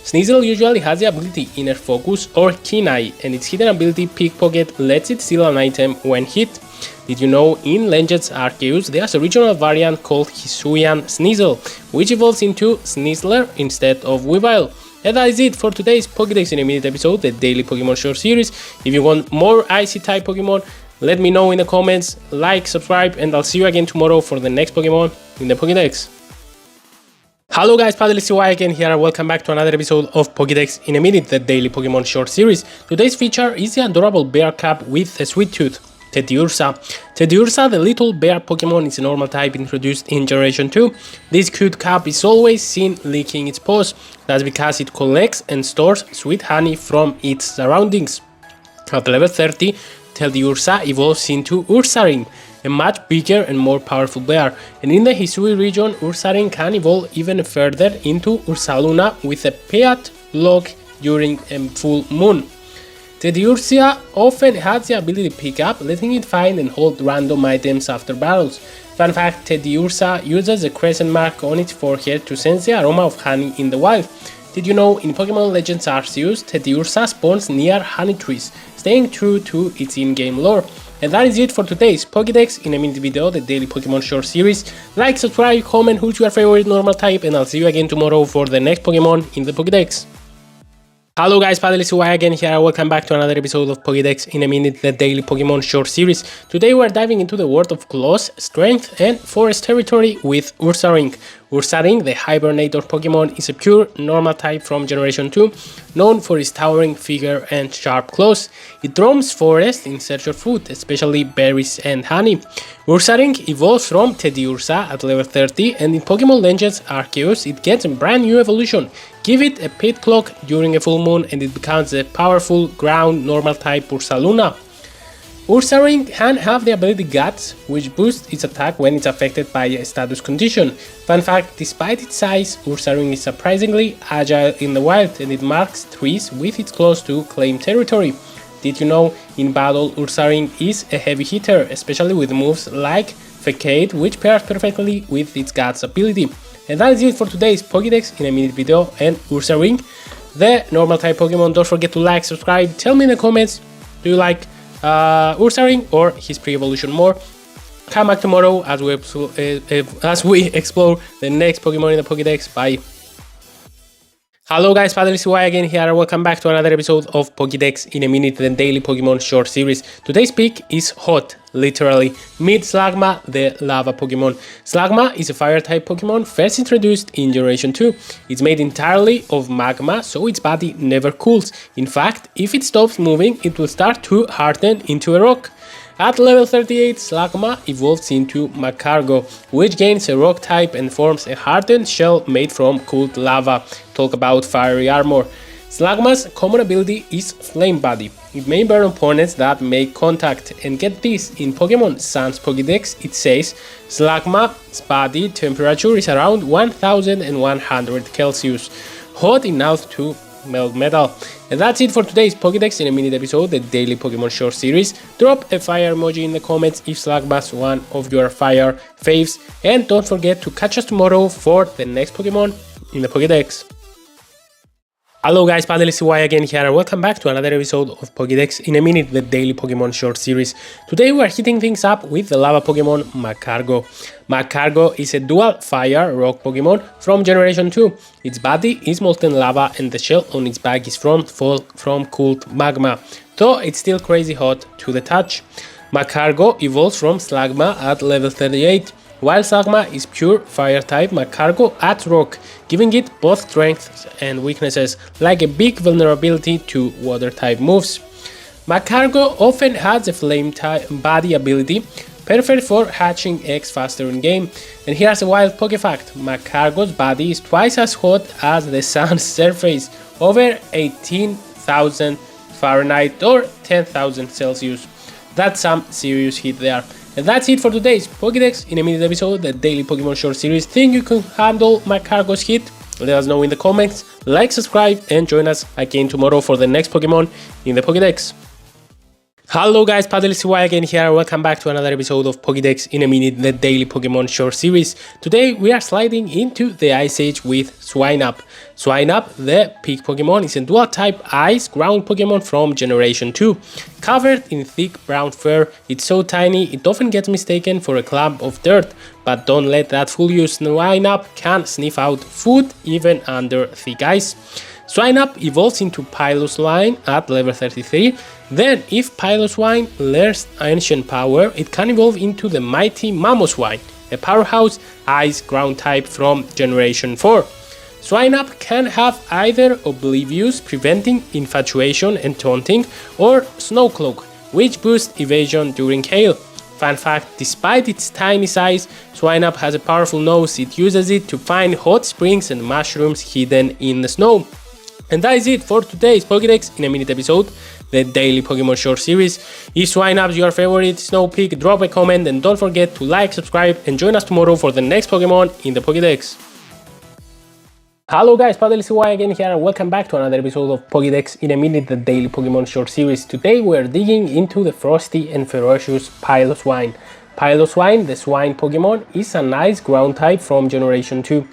Sneasel usually has the ability Inner Focus or Keen Eye, and its hidden ability Pickpocket lets it steal an item when hit. Did you know in Legends Arceus there's a regional variant called Hisuian Sneasel, which evolves into Sneasler instead of Weavile? And that is it for today's Pokédex in a Minute episode, the daily Pokemon short series. If you want more icy type Pokemon, let me know in the comments, like, subscribe, and I'll see you again tomorrow for the next Pokemon in the Pokédex. Hello guys, PaddleCY again here, welcome back to another episode of Pokédex in a Minute, the daily Pokemon short series. Today's feature is the adorable bear cub with a sweet tooth, Teddiursa. Teddiursa, the little bear Pokemon, is a normal type introduced in Generation 2. This cute cub is always seen licking its paws. That's because it collects and stores sweet honey from its surroundings. At level 30, Teddiursa evolves into Ursaring, a much bigger and more powerful bear, and in the Hisui region, Ursaring can evolve even further into Ursaluna with a paired lock during a full moon. Teddiursa often has the ability to pick up, letting it find and hold random items after battles. Fun fact, Teddiursa uses a crescent mark on its forehead to sense the aroma of honey in the wild. Did you know in Pokemon Legends Arceus, Teddiursa spawns near honey trees, staying true to its in-game lore? And that is it for today's Pokédex in a Minute video, the daily Pokemon short series. Like, subscribe, comment who's your favorite normal type, and I'll see you again tomorrow for the next Pokemon in the Pokédex. Hello guys, PaddleCY again here, welcome back to another episode of Pokédex in a Minute, the daily Pokemon short series. Today we're diving into the world of claws, strength and forest territory with Ursaring. Ursaring, the hibernator Pokemon, is a pure normal type from Generation 2, known for its towering figure and sharp claws. It roams forests in search of food, especially berries and honey. Ursaring evolves from Teddiursa at level 30, and in Pokemon Legends Arceus it gets a brand new evolution. Give it a pit clock during a full moon and it becomes a powerful ground normal type Ursaluna. Ursaring can have the ability Guts, which boosts its attack when it's affected by a status condition. Fun fact, despite its size, Ursaring is surprisingly agile in the wild and it marks trees with its claws to claim territory. Did you know in battle Ursaring is a heavy hitter, especially with moves like Facade, which pairs perfectly with its Guts ability. And that is it for today's Pokédex in a Minute video and Ursaring, the normal type Pokemon. Don't forget to like, subscribe, tell me in the comments, do you like Ursaring or his pre-evolution more? Come back tomorrow as we explore the next Pokemon in the Pokédex. Bye. Hello guys, PaddleCY again here, welcome back to another episode of Pokédex in a Minute, the daily Pokemon short series. Today's pick is hot, literally. Meet Slugma, the lava Pokemon. Slugma is a fire type Pokemon first introduced in Generation 2. It's made entirely of magma, so its body never cools. In fact, if it stops moving, it will start to harden into a rock. At level 38, Slugma evolves into Magcargo, which gains a rock type and forms a hardened shell made from cooled lava. Talk about fiery armor. Slugma's common ability is Flame Body. It may burn opponents that make contact, and get this, in Pokemon Sun's Pokédex it says Slugma's body temperature is around 1100 Celsius, hot enough to melt metal. And that's it for today's Pokédex in a minute episode, the daily Pokemon short series. Drop a fire emoji in the comments if Slugma's one of your fire faves, and don't forget to catch us tomorrow for the next Pokemon in the Pokédex. Hello guys, PaddleCY again here, and welcome back to another episode of Pokédex in a minute, the daily Pokemon short series. Today we are hitting things up with the lava Pokemon Magcargo. Magcargo is a dual fire rock Pokemon from Generation 2. Its body is molten lava and the shell on its back is from cooled magma, though it's still crazy hot to the touch. Magcargo evolves from Slugma at level 38. While Slugma is pure fire type, Magcargo adds rock, giving it both strengths and weaknesses, like a big vulnerability to water type moves. Magcargo often has a flame type body ability, perfect for hatching eggs faster in game. And here's a wild Pokefact: Magcargo's body is twice as hot as the sun's surface, over 18,000 Fahrenheit or 10,000 Celsius. That's some serious heat there. And that's it for today's Pokédex in a minute episode, the daily Pokemon short series. Think you can handle Magcargo's heat? Let us know in the comments, like, subscribe, and join us again tomorrow for the next Pokemon in the Pokédex. Hello guys, PaddleCY again here, welcome back to another episode of Pokédex in a minute, the daily Pokemon short series. Today we are sliding into the Ice Age with Swinub. Swinub, the pig Pokemon, is a dual type ice ground Pokemon from Generation 2. Covered in thick brown fur, it's so tiny it often gets mistaken for a clump of dirt, but don't let that fool you. Swinub can sniff out food even under thick ice. Swinub evolves into Piloswine at level 33. Then, if Piloswine learns Ancient Power, it can evolve into the mighty Mamoswine, a powerhouse ice ground type from Generation 4. Swinub can have either Oblivious, preventing infatuation and taunting, or Snowcloak, which boosts evasion during hail. Fun fact, despite its tiny size, Swinub has a powerful nose. It uses it to find hot springs and mushrooms hidden in the snow. And that is it for today's Pokédex in a minute episode, the daily Pokemon short series. If Swinub's your favorite snow pig, drop a comment and don't forget to like, subscribe, and join us tomorrow for the next Pokemon in the Pokédex. Hello guys, PaddleCY again here, and welcome back to another episode of Pokédex in a minute, the daily Pokemon short series. Today we are digging into the frosty and ferocious Piloswine. Piloswine, the swine Pokemon, is an ice ground type from Generation 2.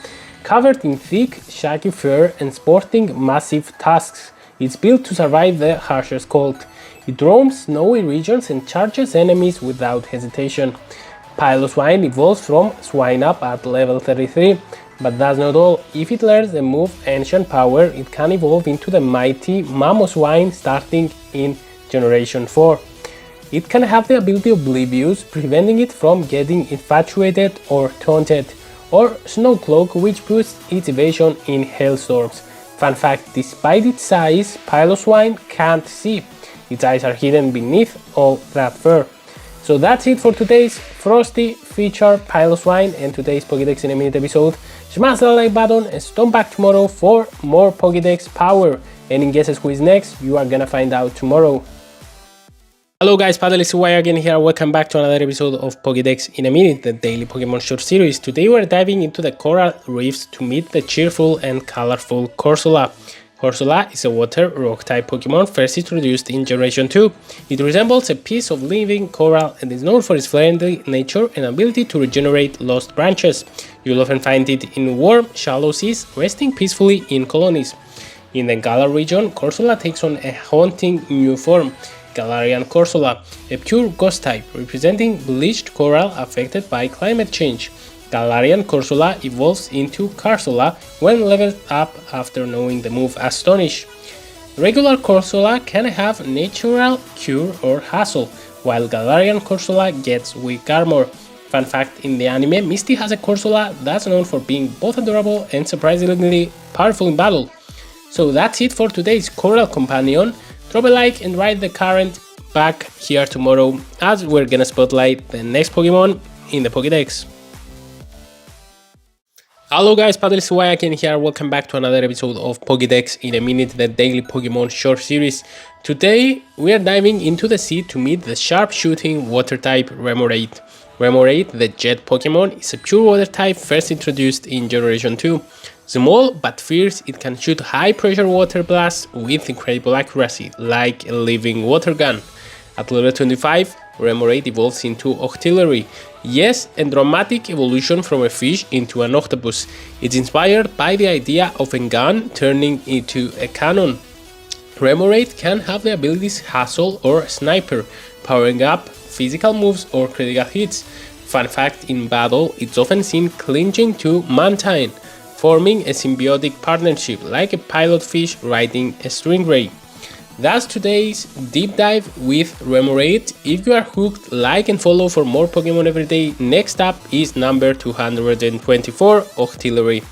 Covered in thick, shaggy fur and sporting massive tusks, it's built to survive the harshest cold. It roams snowy regions and charges enemies without hesitation. Piloswine evolves from Swinub at level 33, but that's not all. If it learns the move Ancient Power, it can evolve into the mighty Mamoswine starting in Generation 4. It can have the ability Oblivious, preventing it from getting infatuated or taunted, or Snowcloak, which boosts its evasion in hailstorms. Fun fact, despite its size, Piloswine can't see. Its eyes are hidden beneath all that fur. So that's it for today's Frosty feature Piloswine and today's Pokédex in a minute episode. Smash the like button and stop back tomorrow for more Pokédex power. Any guesses who is next? You are gonna find out tomorrow. Hello guys, PaddleCY again here, welcome back to another episode of Pokédex in a minute, the daily Pokemon short series. Today we're diving into the coral reefs to meet the cheerful and colorful Corsola. Corsola is a water rock type Pokemon first introduced in Generation 2. It resembles a piece of living coral and is known for its friendly nature and ability to regenerate lost branches. You'll often find it in warm, shallow seas, resting peacefully in colonies. In the Galar region, Corsola takes on a haunting new form, Galarian Corsola, a pure ghost type, representing bleached coral affected by climate change. Galarian Corsola evolves into Carsola when leveled up after knowing the move Astonish. Regular Corsola can have natural cure or hassle, while Galarian Corsola gets weak armor. Fun fact, in the anime, Misty has a Corsola that's known for being both adorable and surprisingly powerful in battle. So that's it for today's Coral Companion. Drop a like and write the current back here tomorrow as we're gonna spotlight the next Pokemon in the Pokédex. Hello guys, Paddles Y again here. Welcome back to another episode of Pokédex in a Minute, the daily Pokemon short series. Today we are diving into the sea to meet the sharp-shooting water type Remoraid. Remoraid, the jet Pokemon, is a pure water type first introduced in Generation 2. Small but fierce, it can shoot high-pressure water blasts with incredible accuracy, like a living water gun. At level 25, Remoraid evolves into Octillery. Yes, a dramatic evolution from a fish into an octopus. It's inspired by the idea of a gun turning into a cannon. Remoraid can have the abilities Hustle or Sniper, powering up physical moves or critical hits. Fun fact, in battle, it's often seen clinging to Mantine, forming a symbiotic partnership like a pilot fish riding a stingray. That's today's deep dive with Remoraid. If you are hooked, like and follow for more Pokemon every day. Next up is number 224, Octillery.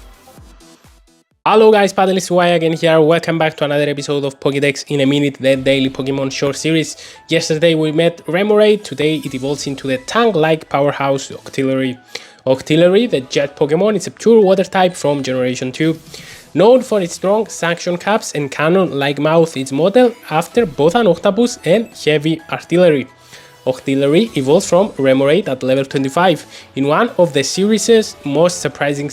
Hello guys, Paddles Y again here. Welcome back to another episode of Pokédex in a Minute, the daily Pokemon short series. Yesterday we met Remoraid, today it evolves into the tank-like powerhouse Octillery. Octillery, the jet Pokemon, is a pure water type from Generation 2. Known for its strong suction caps and cannon-like mouth, it's modeled after both an octopus and heavy artillery. Octillery evolves from Remoraid at level 25. In one of the series' most surprising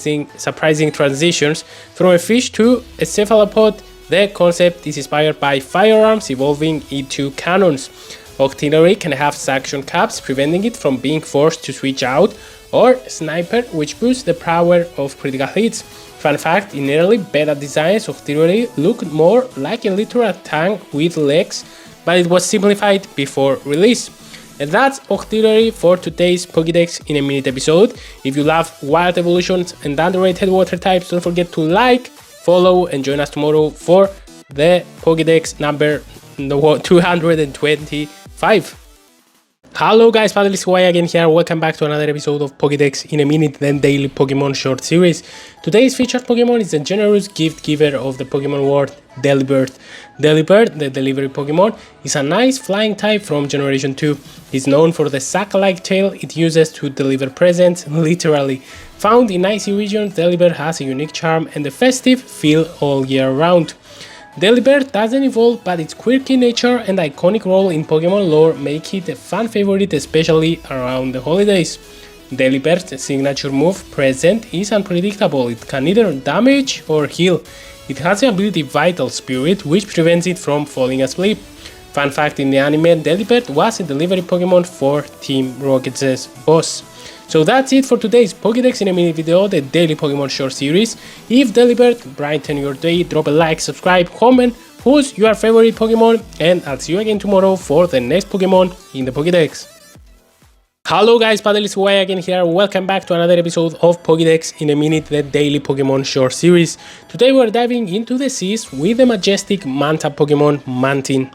transitions from a fish to a cephalopod, the concept is inspired by firearms evolving into cannons. Octillery can have suction caps, preventing it from being forced to switch out, or Sniper, which boosts the power of critical hits. Fun fact, in early beta designs, Octillery looked more like a literal tank with legs, but it was simplified before release. And that's Octillery for today's Pokédex in a Minute episode. If you love wild evolutions and underrated water types, don't forget to like, follow, and join us tomorrow for the Pokédex number 225. Hello guys, Paddles Y again here. Welcome back to another episode of Pokédex in a Minute, then daily Pokemon short series. Today's featured Pokemon is the generous gift giver of the Pokemon world, Delibird. Delibird, the delivery Pokemon, is a nice flying type from Generation 2. It's known for the sack-like tail it uses to deliver presents, literally. Found in icy regions, Delibird has a unique charm and a festive feel all year round. Delibird doesn't evolve, but its quirky nature and iconic role in Pokemon lore make it a fan favorite, especially around the holidays. Delibird's signature move, Present, is unpredictable. It can either damage or heal. It has the ability Vital Spirit, which prevents it from falling asleep. Fun fact, in the anime, Delibird was a delivery Pokemon for Team Rocket's boss. So that's it for today's Pokédex in a Minute video, the daily Pokemon short series. If Delibird brighten your day, drop a like, subscribe, comment who's your favorite Pokemon, and I'll see you again tomorrow for the next Pokemon in the Pokédex. Hello guys, Paddles Y again here. Welcome back to another episode of Pokédex in a Minute, the daily Pokemon short series. Today we're diving into the seas with the majestic Manta Pokemon, Mantine.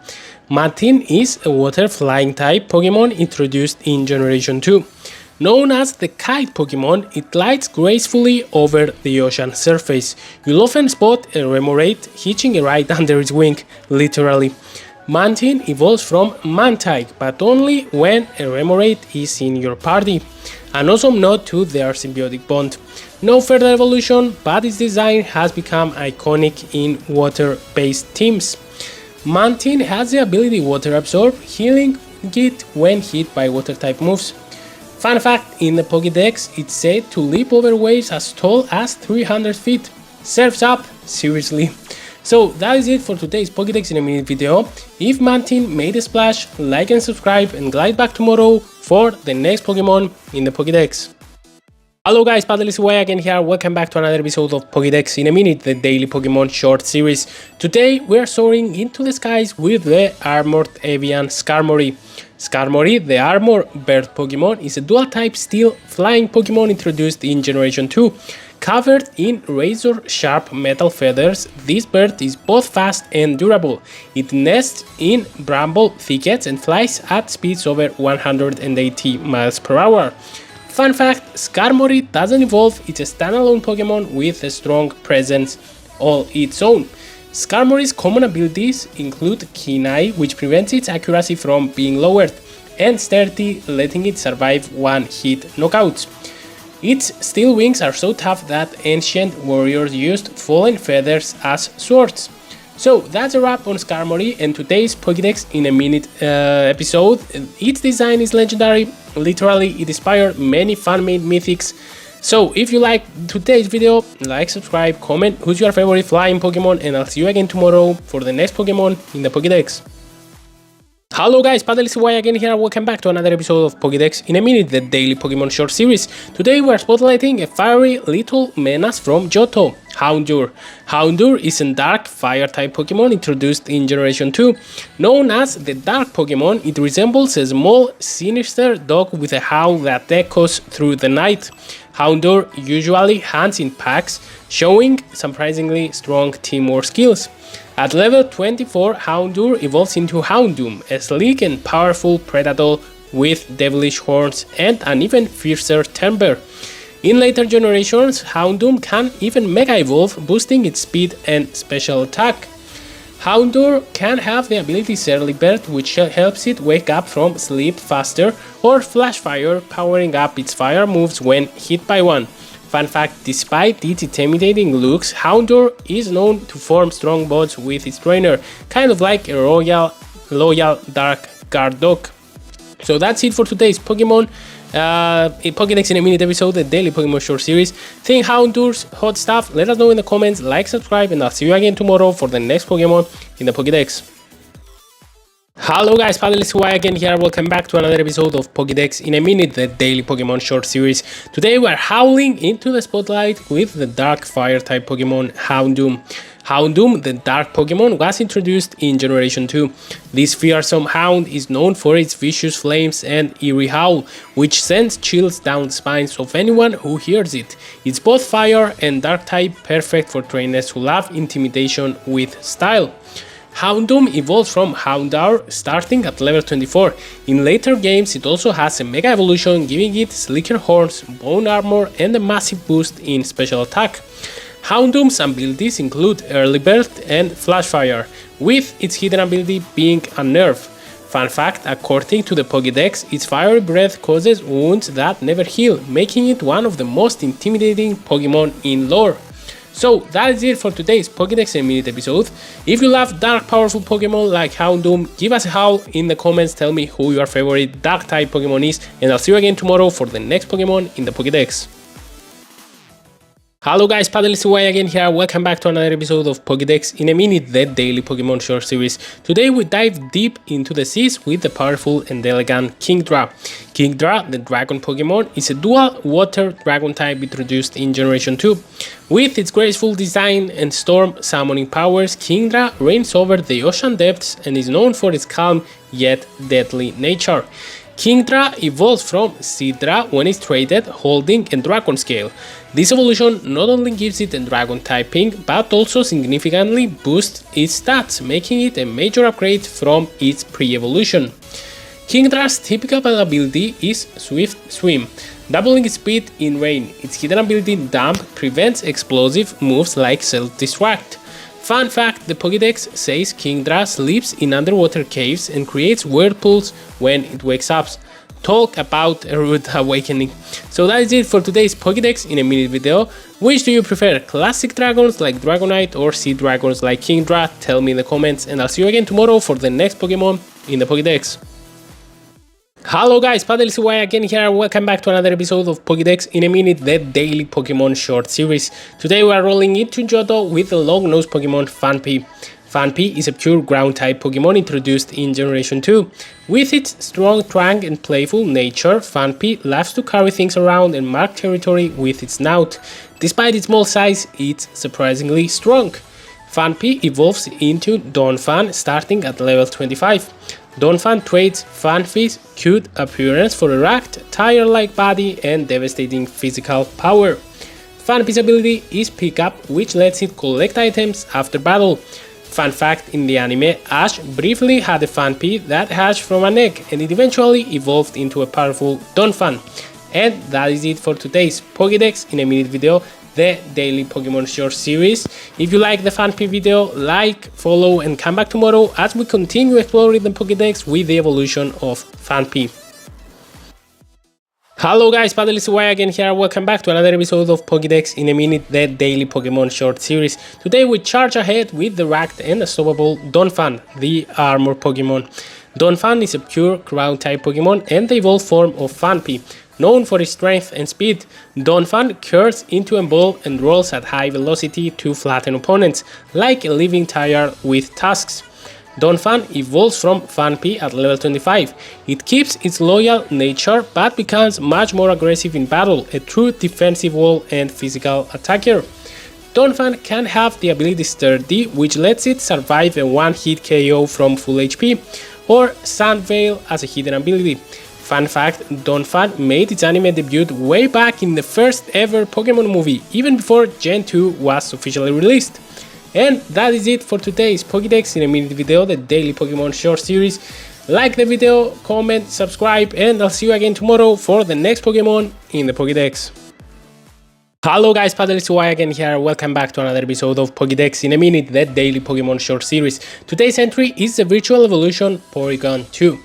Mantine is a water flying type Pokemon introduced in Generation 2. Known as the kite Pokemon, it glides gracefully over the ocean surface. You'll often spot a Remoraid hitching a ride under its wing, literally. Mantine evolves from Mantike, but only when a Remoraid is in your party. An awesome nod to their symbiotic bond. No further evolution, but its design has become iconic in water-based teams. Mantine has the ability Water Absorb, healing it when hit by water-type moves. Fun fact, in the Pokédex, it's said to leap over waves as tall as 300 feet. Surf's up, seriously. So that is it for today's Pokédex in a Minute video. If Mantine made a splash, like and subscribe and glide back tomorrow for the next Pokemon in the Pokédex. Hello guys, Paddles Y again here. Welcome back to another episode of Pokédex in a Minute, the daily Pokemon short series. Today we are soaring into the skies with the armored avian Skarmory. Skarmory, the armor bird Pokemon, is a dual-type steel flying Pokemon introduced in Generation 2. Covered in razor-sharp metal feathers, this bird is both fast and durable. It nests in bramble thickets and flies at speeds over 180 miles per hour. Fun fact, Skarmory doesn't evolve, it's a standalone Pokemon with a strong presence all its own. Skarmory's common abilities include Keen Eye, which prevents its accuracy from being lowered, and Sturdy, letting it survive one-hit knockouts. Its steel wings are so tough that ancient warriors used fallen feathers as swords. So that's a wrap on Skarmory and today's Pokédex in a minute episode. Its design is legendary, literally it inspired many fan-made mythics. So if you like today's video, like, subscribe, comment who's your favorite flying Pokemon, and I'll see you again tomorrow for the next Pokemon in the Pokédex. Hello guys, Paddle again here, welcome back to another episode of Pokédex in a minute, the daily Pokemon short series. Today we are spotlighting a fiery little menace from Johto, Houndour. Houndour is a dark fire type Pokemon introduced in Generation 2. Known as the Dark Pokemon, it resembles a small, sinister dog with a howl that echoes through the night. Houndour usually hunts in packs, showing surprisingly strong teamwork skills. At level 24, Houndour evolves into Houndoom, a sleek and powerful predator with devilish horns and an even fiercer temper. In later generations, Houndoom can even Mega Evolve, boosting its speed and special attack. Houndour can have the ability Early Bird, which helps it wake up from sleep faster, or Flash Fire, powering up its fire moves when hit by one. Fun fact, despite its intimidating looks, Houndour is known to form strong bonds with its trainer, kind of like a loyal dark guard dog. So that's it for today's Pokemon Pokédex in a minute episode, the daily Pokemon short series. Think Houndour's hot stuff? Let us know in the comments, like, subscribe, and I'll see you again tomorrow for the next Pokemon in the Pokédex. Hello guys, Paddle again here, welcome back to another episode of Pokédex in a minute, the daily Pokemon short series. Today we are howling into the spotlight with the dark fire type Pokemon Houndoom. Houndoom, the dark Pokemon, was introduced in Generation 2. This fearsome hound is known for its vicious flames and eerie howl, which sends chills down the spines of anyone who hears it. It's both fire and dark type, perfect for trainers who love intimidation with style. Houndoom evolves from Houndour, starting at level 24. In later games it also has a Mega Evolution, giving it sleeker horns, bone armor, and a massive boost in special attack. Houndoom's abilities include Early Bird and Flash Fire, with its hidden ability being Unnerve. Fun fact, according to the Pokédex, its fiery breath causes wounds that never heal, making it one of the most intimidating Pokemon in lore. So that is it for today's Pokédex in a minute episode. If you love dark powerful Pokemon like Houndoom, give us a howl in the comments, tell me who your favorite dark type Pokemon is, and I'll see you again tomorrow for the next Pokemon in the Pokédex. Hello guys, Paddle again here, welcome back to another episode of Pokédex in a minute, the daily Pokemon short series. Today we dive deep into the seas with the powerful and elegant Kingdra. Kingdra, the dragon Pokemon, is a dual water dragon type introduced in Generation 2. With its graceful design and storm summoning powers, Kingdra reigns over the ocean depths and is known for its calm yet deadly nature. Kingdra evolves from Seadra when it's traded, holding a dragon scale. This evolution not only gives it a dragon typing, but also significantly boosts its stats, making it a major upgrade from its pre-evolution. Kingdra's typical ability is Swift Swim, doubling its speed in rain. Its hidden ability Dump prevents explosive moves like Self-Destruct. Fun fact, the Pokédex says Kingdra sleeps in underwater caves and creates whirlpools when it wakes up. Talk about a rude awakening. So that is it for today's Pokédex in a minute video. Which do you prefer, classic dragons like Dragonite or sea dragons like Kingdra? Tell me in the comments, and I'll see you again tomorrow for the next Pokemon in the Pokédex. Hello guys, Paddle again here, welcome back to another episode of Pokédex in a minute, the daily Pokemon short series. Today we are rolling into Johto with the long-nosed Pokemon Phanpy. Phanpy is a pure ground type Pokemon introduced in Generation 2. With its strong trunk and playful nature, Phanpy loves to carry things around and mark territory with its snout. Despite its small size, it's surprisingly strong. Phanpy evolves into Donphan starting at level 25. Donphan trades Phanpy's cute appearance for a racked, tire-like body and devastating physical power. Phanpy's ability is Pickup, which lets it collect items after battle. Fun fact, in the anime, Ash briefly had a Phanpy that hatched from an egg and it eventually evolved into a powerful Donphan. And that is it for today's Pokédex in a minute video, the daily Pokemon short series. If you like the Phanpy video, like, follow and come back tomorrow as we continue exploring the Pokédex with the evolution of Phanpy. Hello guys, Paddle is Y again here. Welcome back to another episode of Pokédex in a Minute, the daily Pokemon short series. Today we charge ahead with the racked and unstoppable Donphan, the armor Pokemon. Donphan is a pure ground type Pokemon and the evolved form of Phanpy. Known for its strength and speed, Donphan curls into a ball and rolls at high velocity to flatten opponents, like a living tire with tusks. Donphan evolves from Phanpy at level 25. It keeps its loyal nature but becomes much more aggressive in battle, a true defensive wall and physical attacker. Donphan can have the ability Sturdy, which lets it survive a one-hit KO from full HP, or Sand Veil as a hidden ability. Fun fact, Donphan made its anime debut way back in the first ever Pokemon movie, even before Gen 2 was officially released. And that is it for today's Pokédex in a Minute video, the daily Pokemon short series. Like the video, comment, subscribe, and I'll see you again tomorrow for the next Pokemon in the Pokédex. Hello guys, Paddle is Y again here. Welcome back to another episode of Pokédex in a Minute, the daily Pokemon short series. Today's entry is the Virtual Evolution Porygon 2.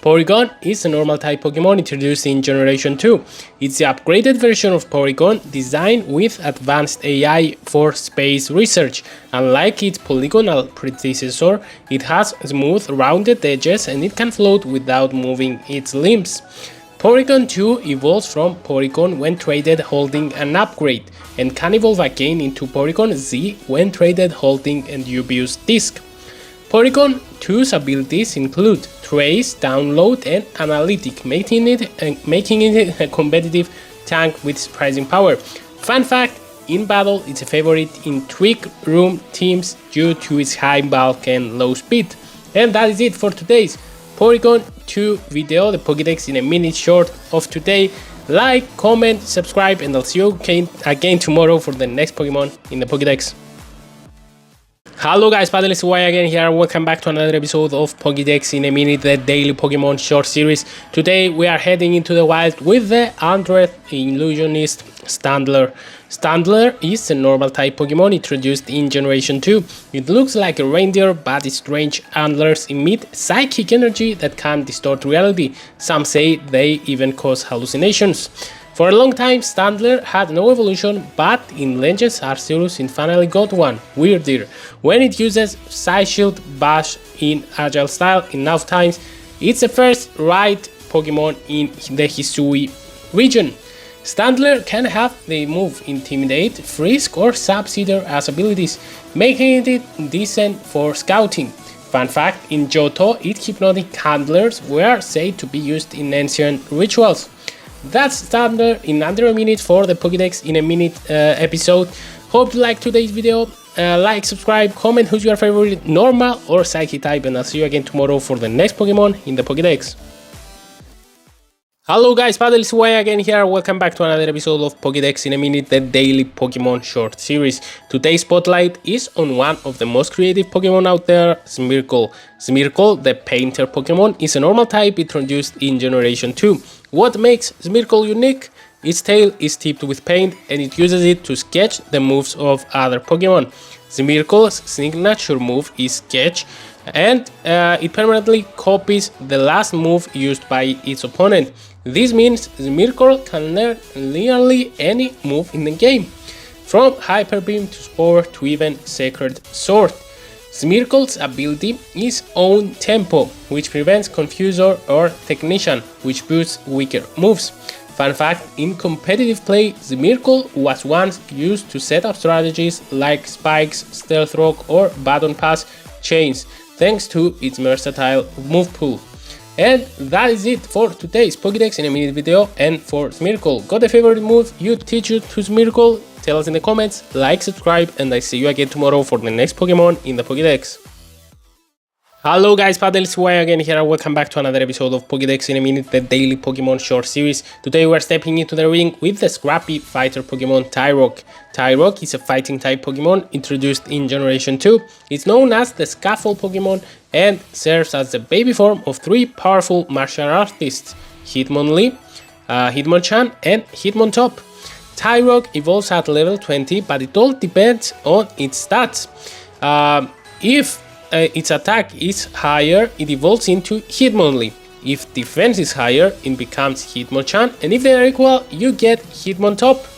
Porygon is a normal type Pokemon introduced in Generation 2. It's the upgraded version of Porygon designed with advanced AI for space research. Unlike its polygonal predecessor, it has smooth, rounded edges and it can float without moving its limbs. Porygon 2 evolves from Porygon when traded holding an upgrade, and can evolve again into Porygon Z when traded holding a dubious disc. Porygon 2's abilities include Trace, Download, and Analytic, making it a competitive tank with surprising power. Fun fact, in battle it's a favorite in Trick Room teams due to its high bulk and low speed. And that is it for today's Porygon 2 video, the Pokédex in a Minute short of today. Like, comment, subscribe, and I'll see you again tomorrow for the next Pokemon in the Pokédex. Hello guys, Paddle is Y again here. Welcome back to another episode of Pokédex in a Minute, the daily Pokemon short series. Today we are heading into the wild with the 100th illusionist Standler. Standler is a normal type Pokemon introduced in Generation 2. It looks like a reindeer, but its strange antlers emit psychic energy that can distort reality. Some say they even cause hallucinations. For a long time, Standler had no evolution, but in Legends Arceus it finally got one, Weirdir. When it uses Psyshield Bash in Agile style enough times, it's the first right Pokemon in the Hisui region. Standler can have the move Intimidate, Frisk, or Sub-Seeder as abilities, making it decent for scouting. Fun fact, in Johto, its hypnotic handlers were said to be used in ancient rituals. That's Standard in under a minute for the Pokédex in a Minute episode. Hope you liked today's video. Like, subscribe, comment who's your favorite normal or psychic type, and I'll see you again tomorrow for the next Pokemon in the Pokédex. Hello guys, Paddle is Y again here. Welcome back to another episode of Pokédex in a Minute, the daily Pokemon short series. Today's spotlight is on one of the most creative Pokemon out there, Smeargle. Smeargle, the painter Pokemon, is a normal type introduced in Generation 2. What makes Smeargle unique? Its tail is tipped with paint and it uses it to sketch the moves of other Pokemon. Smeargle's signature move is Sketch, and it permanently copies the last move used by its opponent. This means Smeargle can learn nearly any move in the game, from Hyper Beam to Spore to even Sacred Sword. Smeargle's ability is Own Tempo, which prevents Confusor or Technician, which boosts weaker moves. Fun fact, in competitive play, Smeargle was once used to set up strategies like Spikes, Stealth Rock, or Baton Pass chains, thanks to its versatile move pool. And that is it for today's Pokédex in a Minute video and for Smeargle. Got a favorite move you teach you to Smeargle? Tell us in the comments, like, subscribe, and I see you again tomorrow for the next Pokemon in the Pokédex. Hello guys, Paddle is Y again here. Welcome back to another episode of Pokédex in a Minute, the daily Pokemon short series. Today we are stepping into the ring with the scrappy fighter Pokemon Tyrock. Tyrock is a fighting type Pokemon introduced in Generation 2. It's known as the Scaffold Pokemon and serves as the baby form of three powerful martial artists, Hitmonlee, Hitmonchan, and Hitmontop. Tyrock evolves at level 20, but it all depends on its stats. If its attack is higher, it evolves into Hitmonlee. If defense is higher, it becomes Hitmonchan, and if they are equal, you get Hitmontop.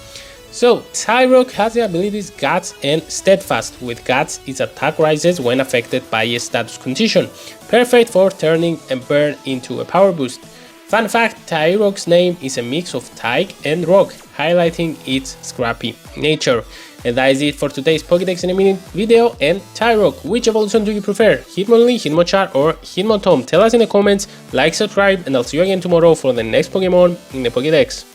So, Tyrogue has the abilities Guts and Steadfast. With Guts, its attack rises when affected by a status condition, perfect for turning a burn into a power boost. Fun fact, Tyrogue's name is a mix of Tyke and Rock, highlighting its scrappy nature. And that is it for today's Pokédex in a minute video. And Tyrogue, which evolution do you prefer? Hitmonlee, Hitmonchan or Hitmontop? Tell us in the comments, like, subscribe, and I'll see you again tomorrow for the next Pokémon in the Pokédex.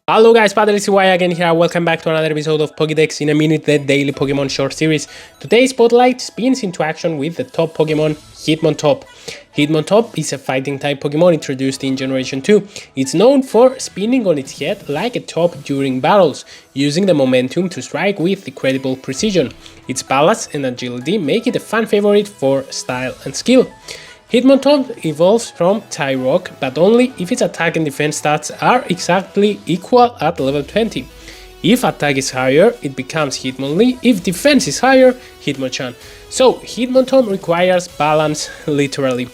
Hello guys, PadreCY again here, welcome back to another episode of Pokédex in a minute, the daily Pokémon short series. Today's spotlight spins into action with the top Pokémon, Hitmontop. Hitmontop is a fighting type Pokémon introduced in Generation 2. It's known for spinning on its head like a top during battles, using the momentum to strike with incredible precision. Its balance and agility make it a fan favorite for style and skill. Hitmontop evolves from Tyrogue, but only if its attack and defense stats are exactly equal at level 20. If attack is higher, it becomes Hitmonlee. If defense is higher, Hitmonchan. So Hitmontop requires balance, literally.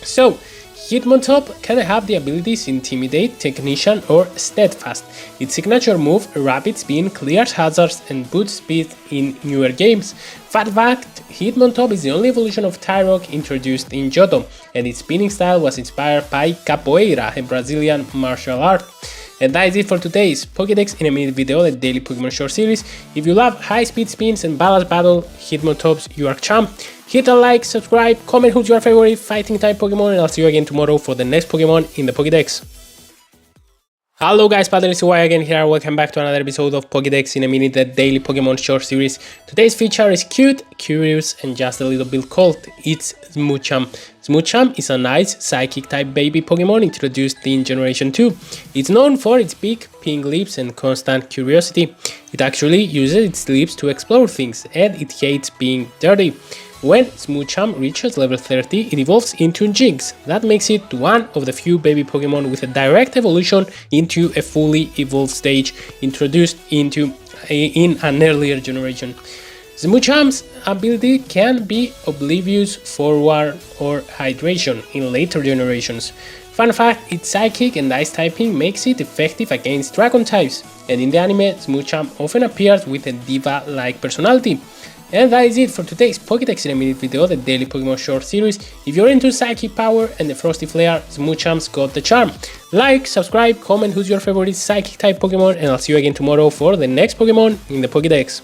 So Hitmontop can have the abilities Intimidate, Technician or Steadfast. Its signature move, Rapid Spin, clears hazards and boosts speed in newer games. Fun fact, Hitmontop is the only evolution of Tyrogue introduced in Johto, and its spinning style was inspired by Capoeira, a Brazilian martial art. And that is it for today's Pokédex in a minute video, the daily Pokémon short series. If you love high speed spins and balanced battle, Hitmontop's your champ. Hit a like, subscribe, comment who's your favorite fighting type Pokémon, and I'll see you again tomorrow for the next Pokémon in the Pokédex. Hello guys, PadreCY again here, welcome back to another episode of Pokédex in a minute, the daily Pokémon short series. Today's feature is cute, curious and just a little bit cold. It's Smoochum. Smoochum is a nice psychic type baby Pokémon introduced in Generation 2. It's known for its big pink lips and constant curiosity. It actually uses its lips to explore things, and it hates being dirty. When Smoochum reaches level 30, it evolves into Jinx. That makes it one of the few baby Pokémon with a direct evolution into a fully evolved stage introduced in an earlier generation. Smoochum's ability can be Oblivious, Forward or Hydration in later generations. Fun fact, its Psychic and Ice typing makes it effective against Dragon types, and in the anime, Smoochum often appears with a diva-like personality. And that is it for today's Pokédex in a minute video, the daily Pokémon short series. If you're into Psychic Power and the Frosty Flare, Smoochum's got the charm. Like, subscribe, comment who's your favorite Psychic type Pokémon, and I'll see you again tomorrow for the next Pokémon in the Pokédex.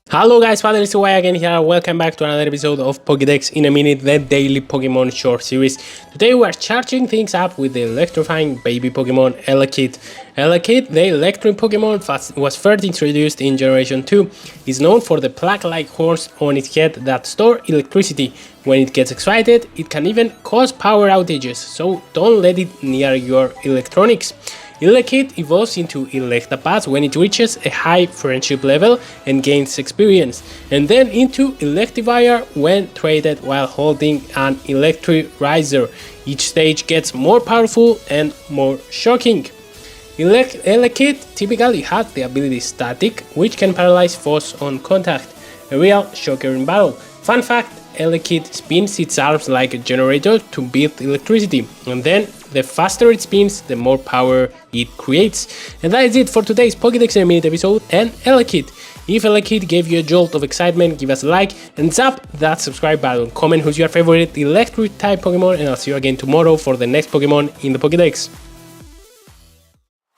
Hello guys, PadreCY again here, welcome back to another episode of Pokédex in a minute, the daily Pokémon short series. Today we are charging things up with the electrifying baby Pokémon Elekid. Elekid, the electric Pokémon, was first introduced in Generation 2. It's known for the plaque-like horns on its head that store electricity. When it gets excited, it can even cause power outages, so don't let it near your electronics. Elekid evolves into Electabuzz when it reaches a high friendship level and gains experience, and then into Electivire when traded while holding an Electrizer. Each stage gets more powerful and more shocking. Elekid typically has the ability Static, which can paralyze foes on contact, a real shocker in battle. Fun fact, Elekid spins its arms like a generator to build electricity, and then the faster it spins, the more power it creates. And that is it for today's Pokédex in a minute episode and Elekid. If Elekid gave you a jolt of excitement, give us a like and tap that subscribe button. Comment who's your favorite electric type Pokémon, and I'll see you again tomorrow for the next Pokémon in the Pokédex.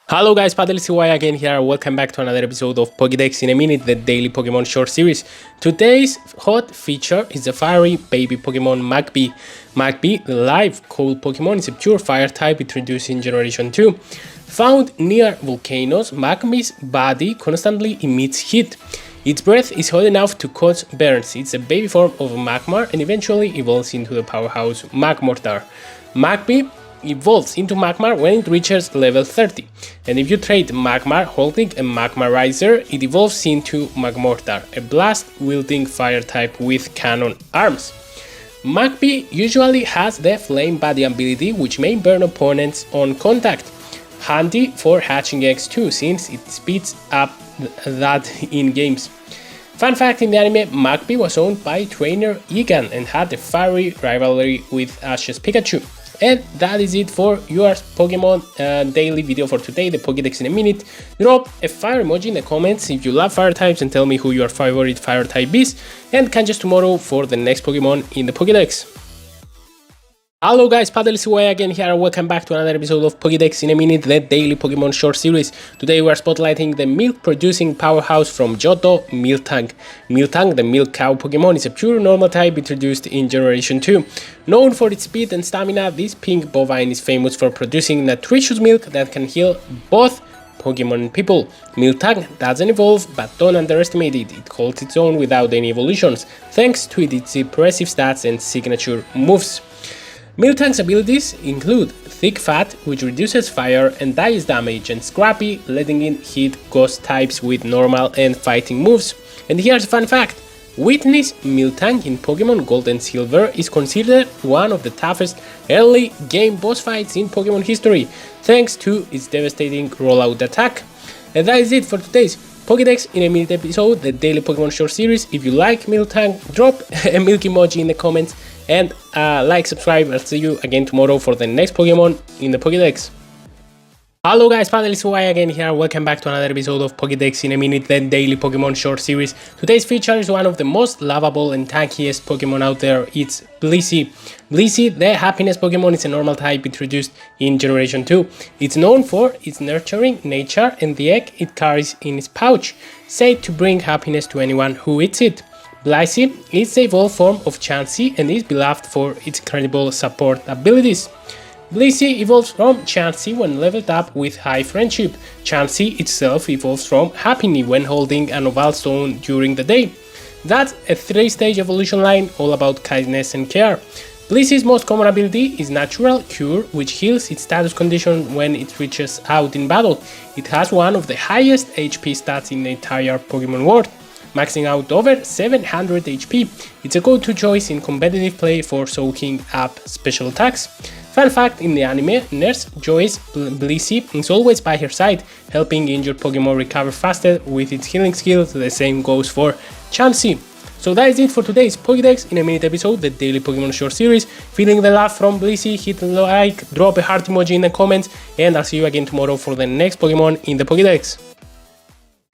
Hello guys, PadreCY again here, welcome back to another episode of Pokédex in a minute, the daily Pokémon short series. Today's hot feature is the fiery baby Pokémon Magby. Magby, the live cold Pokémon, is a pure fire type introduced in Generation 2. Found near volcanoes, Magby's body constantly emits heat. Its breath is hot enough to cause burns. It's a baby form of Magmar and eventually evolves into the powerhouse Magmortar. Magby evolves into Magmar when it reaches level 30, and if you trade Magmar holding a Magmarizer, it evolves into Magmortar, a blast-wielding fire type with cannon arms. Magby usually has the Flame Body ability, which may burn opponents on contact, handy for hatching eggs too, since it speeds up that in games. Fun fact, in the anime, Magpie was owned by trainer Egan and had a fiery rivalry with Ash's Pikachu. And that is it for your Pokemon daily video for today, the Pokédex in a minute. Drop a fire emoji in the comments if you love fire types and tell me who your favorite fire type is, and catch us tomorrow for the next Pokemon in the Pokédex. Hello guys, Paddle again here and welcome back to another episode of Pokédex in a minute, the daily Pokemon short series. Today we are spotlighting the milk-producing powerhouse from Johto, Miltank. Miltank, the milk cow Pokemon, is a pure normal type introduced in Generation 2. Known for its speed and stamina, this pink bovine is famous for producing nutritious milk that can heal both Pokemon and people. Miltank doesn't evolve, but don't underestimate it. It holds its own without any evolutions, thanks to its impressive stats and signature moves. Miltank's abilities include Thick Fat, which reduces fire and ice damage, and Scrappy, letting it hit ghost types with normal and fighting moves. And here's a fun fact: Witness Miltank in Pokemon Gold and Silver is considered one of the toughest early game boss fights in Pokemon history, thanks to its devastating rollout attack. And that is it for today's Pokédex in a minute episode, the daily Pokemon short series. If you like Miltank, drop a milk emoji in the comments and like, subscribe. I'll see you again tomorrow for the next Pokemon in the Pokédex. Hello guys, Paddle again here, welcome back to another episode of Pokédex in a minute, the daily Pokemon short series. Today's feature is one of the most lovable and tankiest Pokemon out there. It's Blissey. Blissey, the happiness Pokemon, is a normal type introduced in Generation 2. It's known for its nurturing nature and the egg it carries in its pouch, said to bring happiness to anyone who eats it. Blissey is the evolved form of Chansey and is beloved for its incredible support abilities. Blissey evolves from Chansey when leveled up with high friendship. Chansey itself evolves from Happiny when holding an oval stone during the day. That's a 3-stage evolution line all about kindness and care. Blissey's most common ability is Natural Cure, which heals its status condition when it reaches out in battle. It has one of the highest HP stats in the entire Pokemon world, maxing out over 700 HP. It's a go-to choice in competitive play for soaking up special attacks. Fun fact, in the anime, Nurse Joyce Blissey is always by her side, helping injured Pokemon recover faster with its healing skills. The same goes for Chansey. So that is it for today's Pokédex in a minute episode, the daily Pokemon short series. Feeling the love from Blissey, hit the like, drop a heart emoji in the comments, and I'll see you again tomorrow for the next Pokemon in the Pokédex.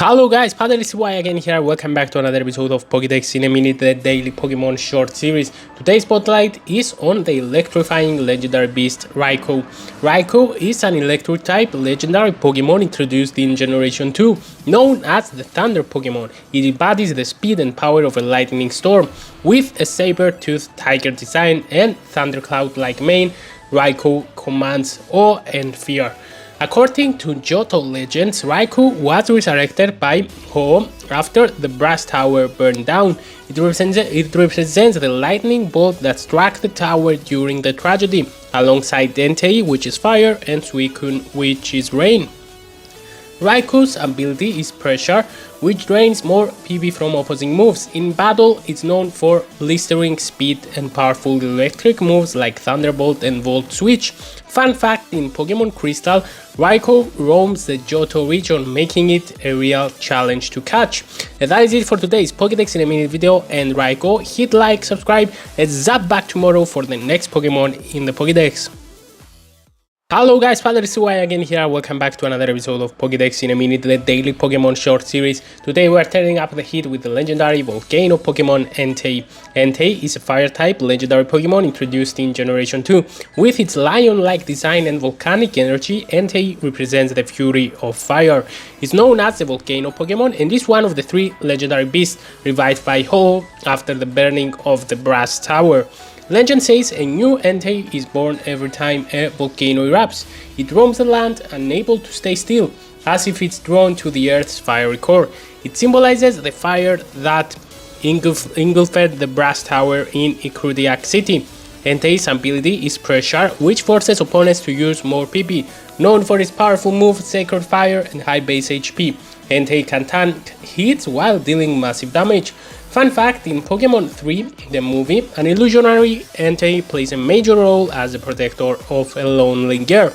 Hello guys, Paddle again here, welcome back to another episode of Pokédex in a minute, the daily Pokemon short series. Today's spotlight is on the electrifying legendary beast Raikou. Raikou is an electric type legendary Pokemon introduced in Generation 2, known as the Thunder Pokemon. It embodies the speed and power of a lightning storm. With a saber-toothed tiger design and thundercloud-like mane, Raikou commands awe and fear. According to Johto legends, Raikou was resurrected by Ho after the brass tower burned down. It represents the lightning bolt that struck the tower during the tragedy, alongside Entei, which is fire, and Suicune, which is rain. Raikou's ability is Pressure, which drains more PB from opposing moves. In battle, it's known for blistering speed and powerful electric moves like Thunderbolt and Volt Switch. Fun fact, in Pokemon Crystal, Raikou roams the Johto region, making it a real challenge to catch. And that is it for today's Pokédex in a minute video, and Raikou, hit like, subscribe, and zap back tomorrow for the next Pokemon in the Pokédex. Hello guys, Paddle again here, welcome back to another episode of Pokédex in a minute, the daily Pokemon short series. Today we are turning up the heat with the legendary volcano Pokemon Entei. Entei is a fire type legendary Pokemon introduced in Generation 2. With its lion-like design and volcanic energy, Entei represents the fury of fire. It's known as the volcano Pokemon and is one of the 3 legendary beasts revived by Ho after the burning of the brass tower. Legend says a new Entei is born every time a volcano erupts. It roams the land, unable to stay still, as if it's drawn to the Earth's fiery core. It symbolizes the fire that engulfed the brass tower in Ikrudiak City. Entei's ability is Pressure, which forces opponents to use more PP. Known for its powerful move, Sacred Fire, and high base HP, Entei can tank hits while dealing massive damage. Fun fact, in Pokemon 3, the movie, an illusionary Entei plays a major role as the protector of a lonely girl.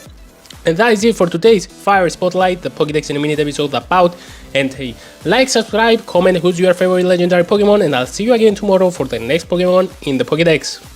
And that is it for today's Fire Spotlight, the Pokédex in a Minute episode about Entei. Like, subscribe, comment who's your favorite legendary Pokémon, and I'll see you again tomorrow for the next Pokémon in the Pokédex.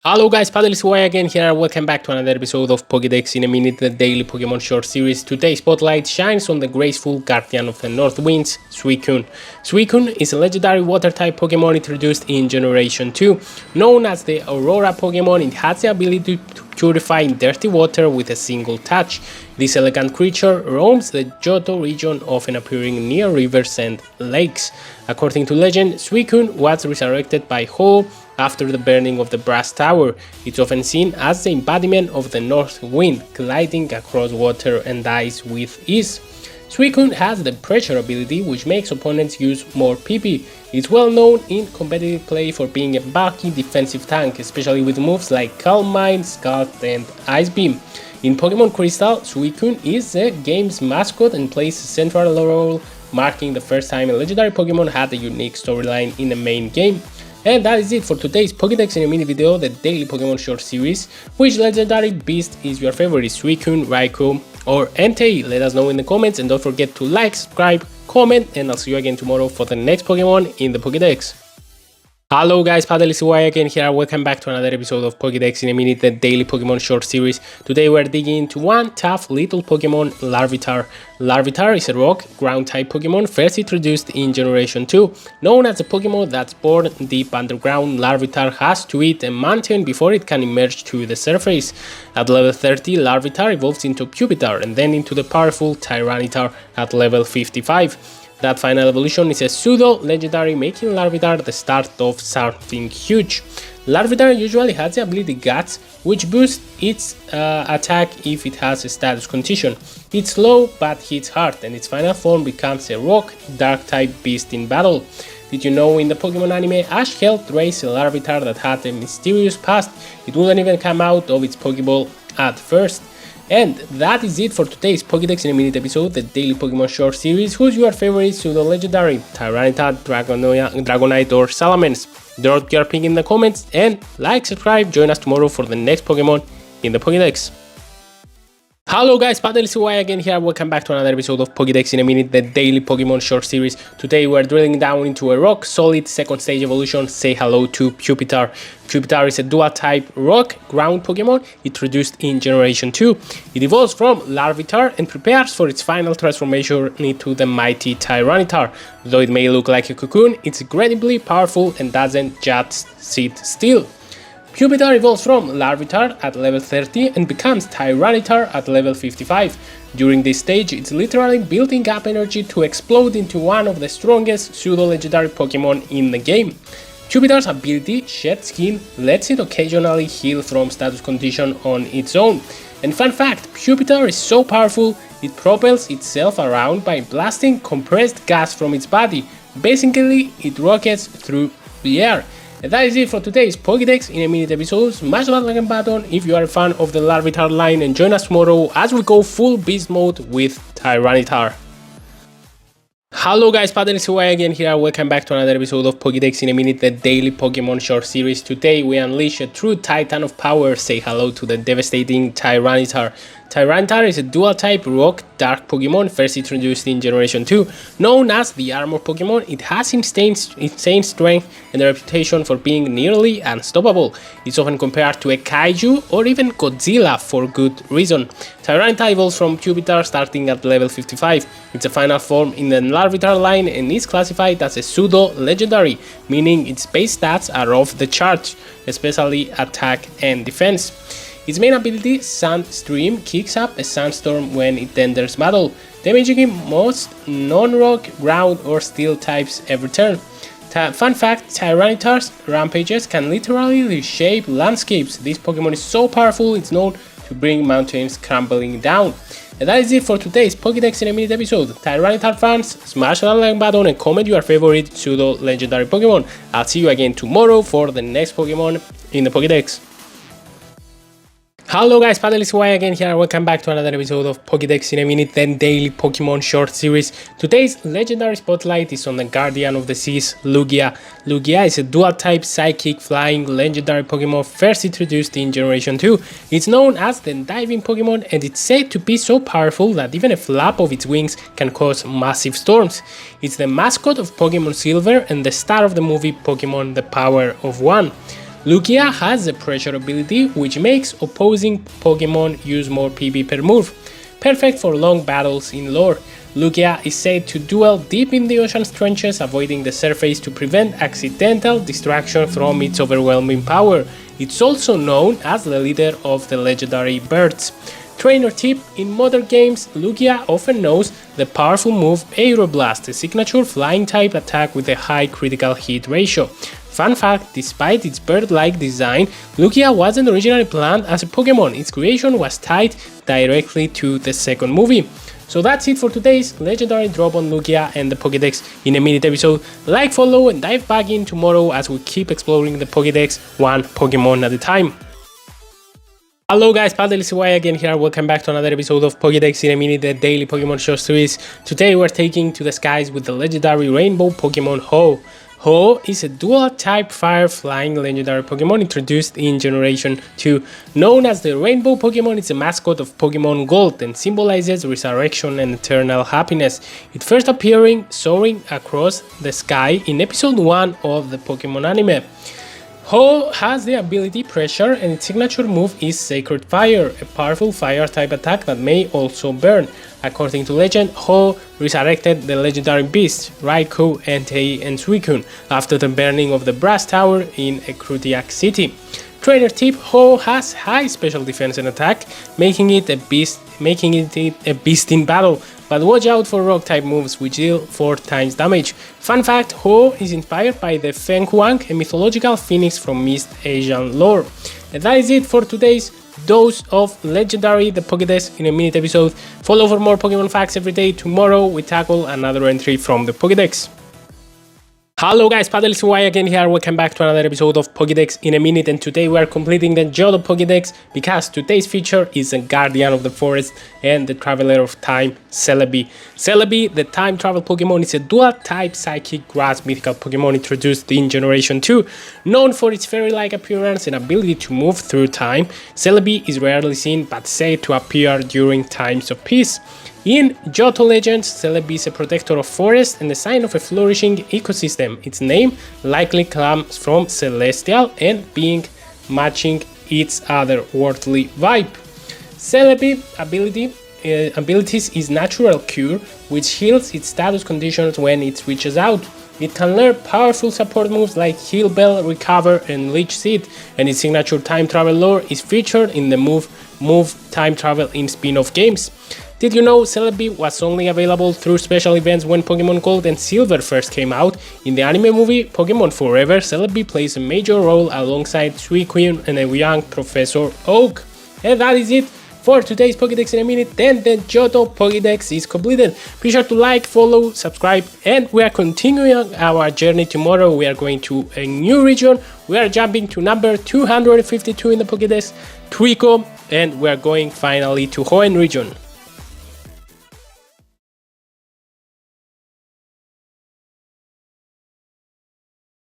Hello guys, Paddle again here, welcome back to another episode of Pokédex in a Minute, the daily Pokémon short series. Today's spotlight shines on the graceful guardian of the North Winds, Suicune. Suicune is a legendary water-type Pokémon introduced in Generation 2. Known as the Aurora Pokémon, it has the ability to purify dirty water with a single touch. This elegant creature roams the Johto region, often appearing near rivers and lakes. According to legend, Suicune was resurrected by Ho after the burning of the Brass Tower. It's often seen as the embodiment of the North Wind, gliding across water and ice with ease. Suicune has the pressure ability, which makes opponents use more PP. It's well known in competitive play for being a bulky defensive tank, especially with moves like Calm Mind, Scald and Ice Beam. In Pokemon Crystal, Suicune is the game's mascot and plays a central role, marking the first time a legendary Pokemon had a unique storyline in the main game. And that is it for today's Pokédex in a Minute video, the daily Pokemon short series. Which legendary beast is your favorite? Suicune, Raikou or Entei? Let us know in the comments, and don't forget to like, subscribe, comment, and I'll see you again tomorrow for the next Pokemon in the Pokédex. Hello guys, Paddle again here, welcome back to another episode of Pokédex in a Minute, the daily Pokemon short series. Today we're digging into one tough little Pokemon, Larvitar. Larvitar is a rock, ground type Pokemon first introduced in Generation 2. Known as a Pokemon that's born deep underground, Larvitar has to eat a mountain before it can emerge to the surface. At level 30, Larvitar evolves into Pupitar and then into the powerful Tyranitar at level 55. That final evolution is a pseudo-legendary, making Larvitar the start of something huge. Larvitar usually has the ability Guts, which boosts its attack if it has a status condition. It's slow but hits hard, and its final form becomes a rock, dark type beast in battle. Did you know in the Pokemon anime, Ash helped raise a Larvitar that had a mysterious past? It wouldn't even come out of its Pokeball at first. And that is it for today's Pokédex in a Minute episode, the daily Pokemon short series. Who's your favorite pseudo-legendary? Tyranitar, Dragonite or Salamence? Drop your pick in the comments and like, subscribe, join us tomorrow for the next Pokemon in the Pokédex. Hello guys, Paddle again here, welcome back to another episode of Pokédex in a Minute, the daily Pokemon short series. Today we're drilling down into a rock solid second stage evolution. Say hello to Pupitar. Pupitar is a dual type rock ground Pokemon introduced in Generation 2. It evolves from Larvitar and prepares for its final transformation into the mighty Tyranitar. Though it may look like a cocoon, it's incredibly powerful and doesn't just sit still. Pupitar evolves from Larvitar at level 30 and becomes Tyranitar at level 55. During this stage, it's literally building up energy to explode into one of the strongest pseudo-legendary Pokemon in the game. Pupitar's ability, Shed Skin, lets it occasionally heal from status condition on its own. And fun fact, Pupitar is so powerful, it propels itself around by blasting compressed gas from its body. Basically, it rockets through the air. And that is it for today's Pokédex in a Minute episode. Smash that like button if you are a fan of the Larvitar line, and join us tomorrow as we go full beast mode with Tyranitar. Hello guys, Paddle again here, welcome back to another episode of Pokédex in a Minute, the daily Pokemon short series. Today we unleash a true titan of power. Say hello to the devastating Tyranitar. Tyranitar is a dual type rock dark Pokemon first introduced in Generation 2. Known as the Armor Pokemon, it has insane strength and a reputation for being nearly unstoppable. It's often compared to a kaiju or even Godzilla for good reason. Tyranitar evolves from Pupitar starting at level 55. It's a final form in the Larvitar line and is classified as a pseudo-legendary, meaning its base stats are off the charts, especially attack and defense. Its main ability, Sandstream, kicks up a sandstorm when it enters battle, damaging most non-rock, ground or steel types every turn. Fun fact, Tyranitar's rampages can literally reshape landscapes. This Pokemon is so powerful, it's known to bring mountains crumbling down. And that is it for today's Pokédex in a Minute episode. Tyranitar fans, smash that like button and comment your favorite pseudo-legendary Pokemon. I'll see you again tomorrow for the next Pokemon in the Pokédex. Hello guys, Paddle Y again here. Welcome back to another episode of Pokédex in a Minute, then daily Pokemon short series. Today's legendary spotlight is on the Guardian of the Seas, Lugia. Lugia is a dual-type psychic flying legendary Pokemon first introduced in Generation 2. It's known as the diving Pokemon and it's said to be so powerful that even a flap of its wings can cause massive storms. It's the mascot of Pokemon Silver and the star of the movie Pokemon The Power of One. Lugia has a pressure ability which makes opposing Pokemon use more PB per move, perfect for long battles in lore. Lugia is said to dwell deep in the ocean's trenches, avoiding the surface to prevent accidental distraction from its overwhelming power. It's also known as the leader of the legendary birds. Trainer tip: in modern games, Lugia often knows the powerful move Aeroblast, a signature flying type attack with a high critical hit ratio. Fun fact, despite its bird-like design, Lugia wasn't originally planned as a Pokemon. Its creation was tied directly to the second movie. So that's it for today's legendary drop on Lugia and the Pokédex in a Minute episode. Like, follow and dive back in tomorrow as we keep exploring the Pokédex one Pokemon at a time. Hello guys, Paddle Y again here. Welcome back to another episode of Pokédex in a Minute, the daily Pokemon short series. Today we're taking to the skies with the legendary rainbow Pokemon Ho. Ho is a dual-type fire-flying legendary Pokemon introduced in Generation 2. Known as the Rainbow Pokemon, it's a mascot of Pokemon Gold and symbolizes resurrection and eternal happiness. It first appearing soaring across the sky in episode 1 of the Pokemon anime. Ho has the ability Pressure and its signature move is Sacred Fire, a powerful fire-type attack that may also burn. According to legend, Ho resurrected the legendary beasts Raikou, Entei, and Suicune after the burning of the Brass Tower in Ecruteak City. Trainer tip: Ho has high special defense and attack, making it a beast in battle, but watch out for rock type moves which deal 4 times damage. Fun fact: Ho is inspired by the Feng Huang, a mythological phoenix from East Asian lore. And that is it for today's dose of legendary the Pokédex in a Minute episode. Follow for more Pokemon facts every day. Tomorrow we tackle another entry from the Pokédex. Hello guys, Paddle Y again here. Welcome back to another episode of Pokédex in a Minute, and today we are completing the Johto Pokédex because today's feature is a Guardian of the Forest and the Traveler of Time, Celebi. Celebi, the time travel Pokemon, is a dual-type psychic grass mythical Pokemon introduced in Generation 2. Known for its fairy-like appearance and ability to move through time, Celebi is rarely seen but said to appear during times of peace. In Johto Legends, Celebi is a protector of forests and a sign of a flourishing ecosystem. Its name likely comes from celestial and being matching its otherworldly vibe. Celebi abilities is Natural Cure, which heals its status conditions when it reaches out. It can learn powerful support moves like Heal Bell, Recover, and Leech Seed, and its signature time travel lore is featured in the move Time Travel in spin-off games. Did you know Celebi was only available through special events when Pokemon Gold and Silver first came out? In the anime movie Pokemon Forever, Celebi plays a major role alongside Suicune and a young Professor Oak. And that is it for today's Pokédex in a Minute. Then the Johto Pokédex is completed. Be sure to like, follow, subscribe, and we are continuing our journey tomorrow. We are going to a new region. We are jumping to number 252 in the Pokédex, Trico, and we are going finally to Hoenn region.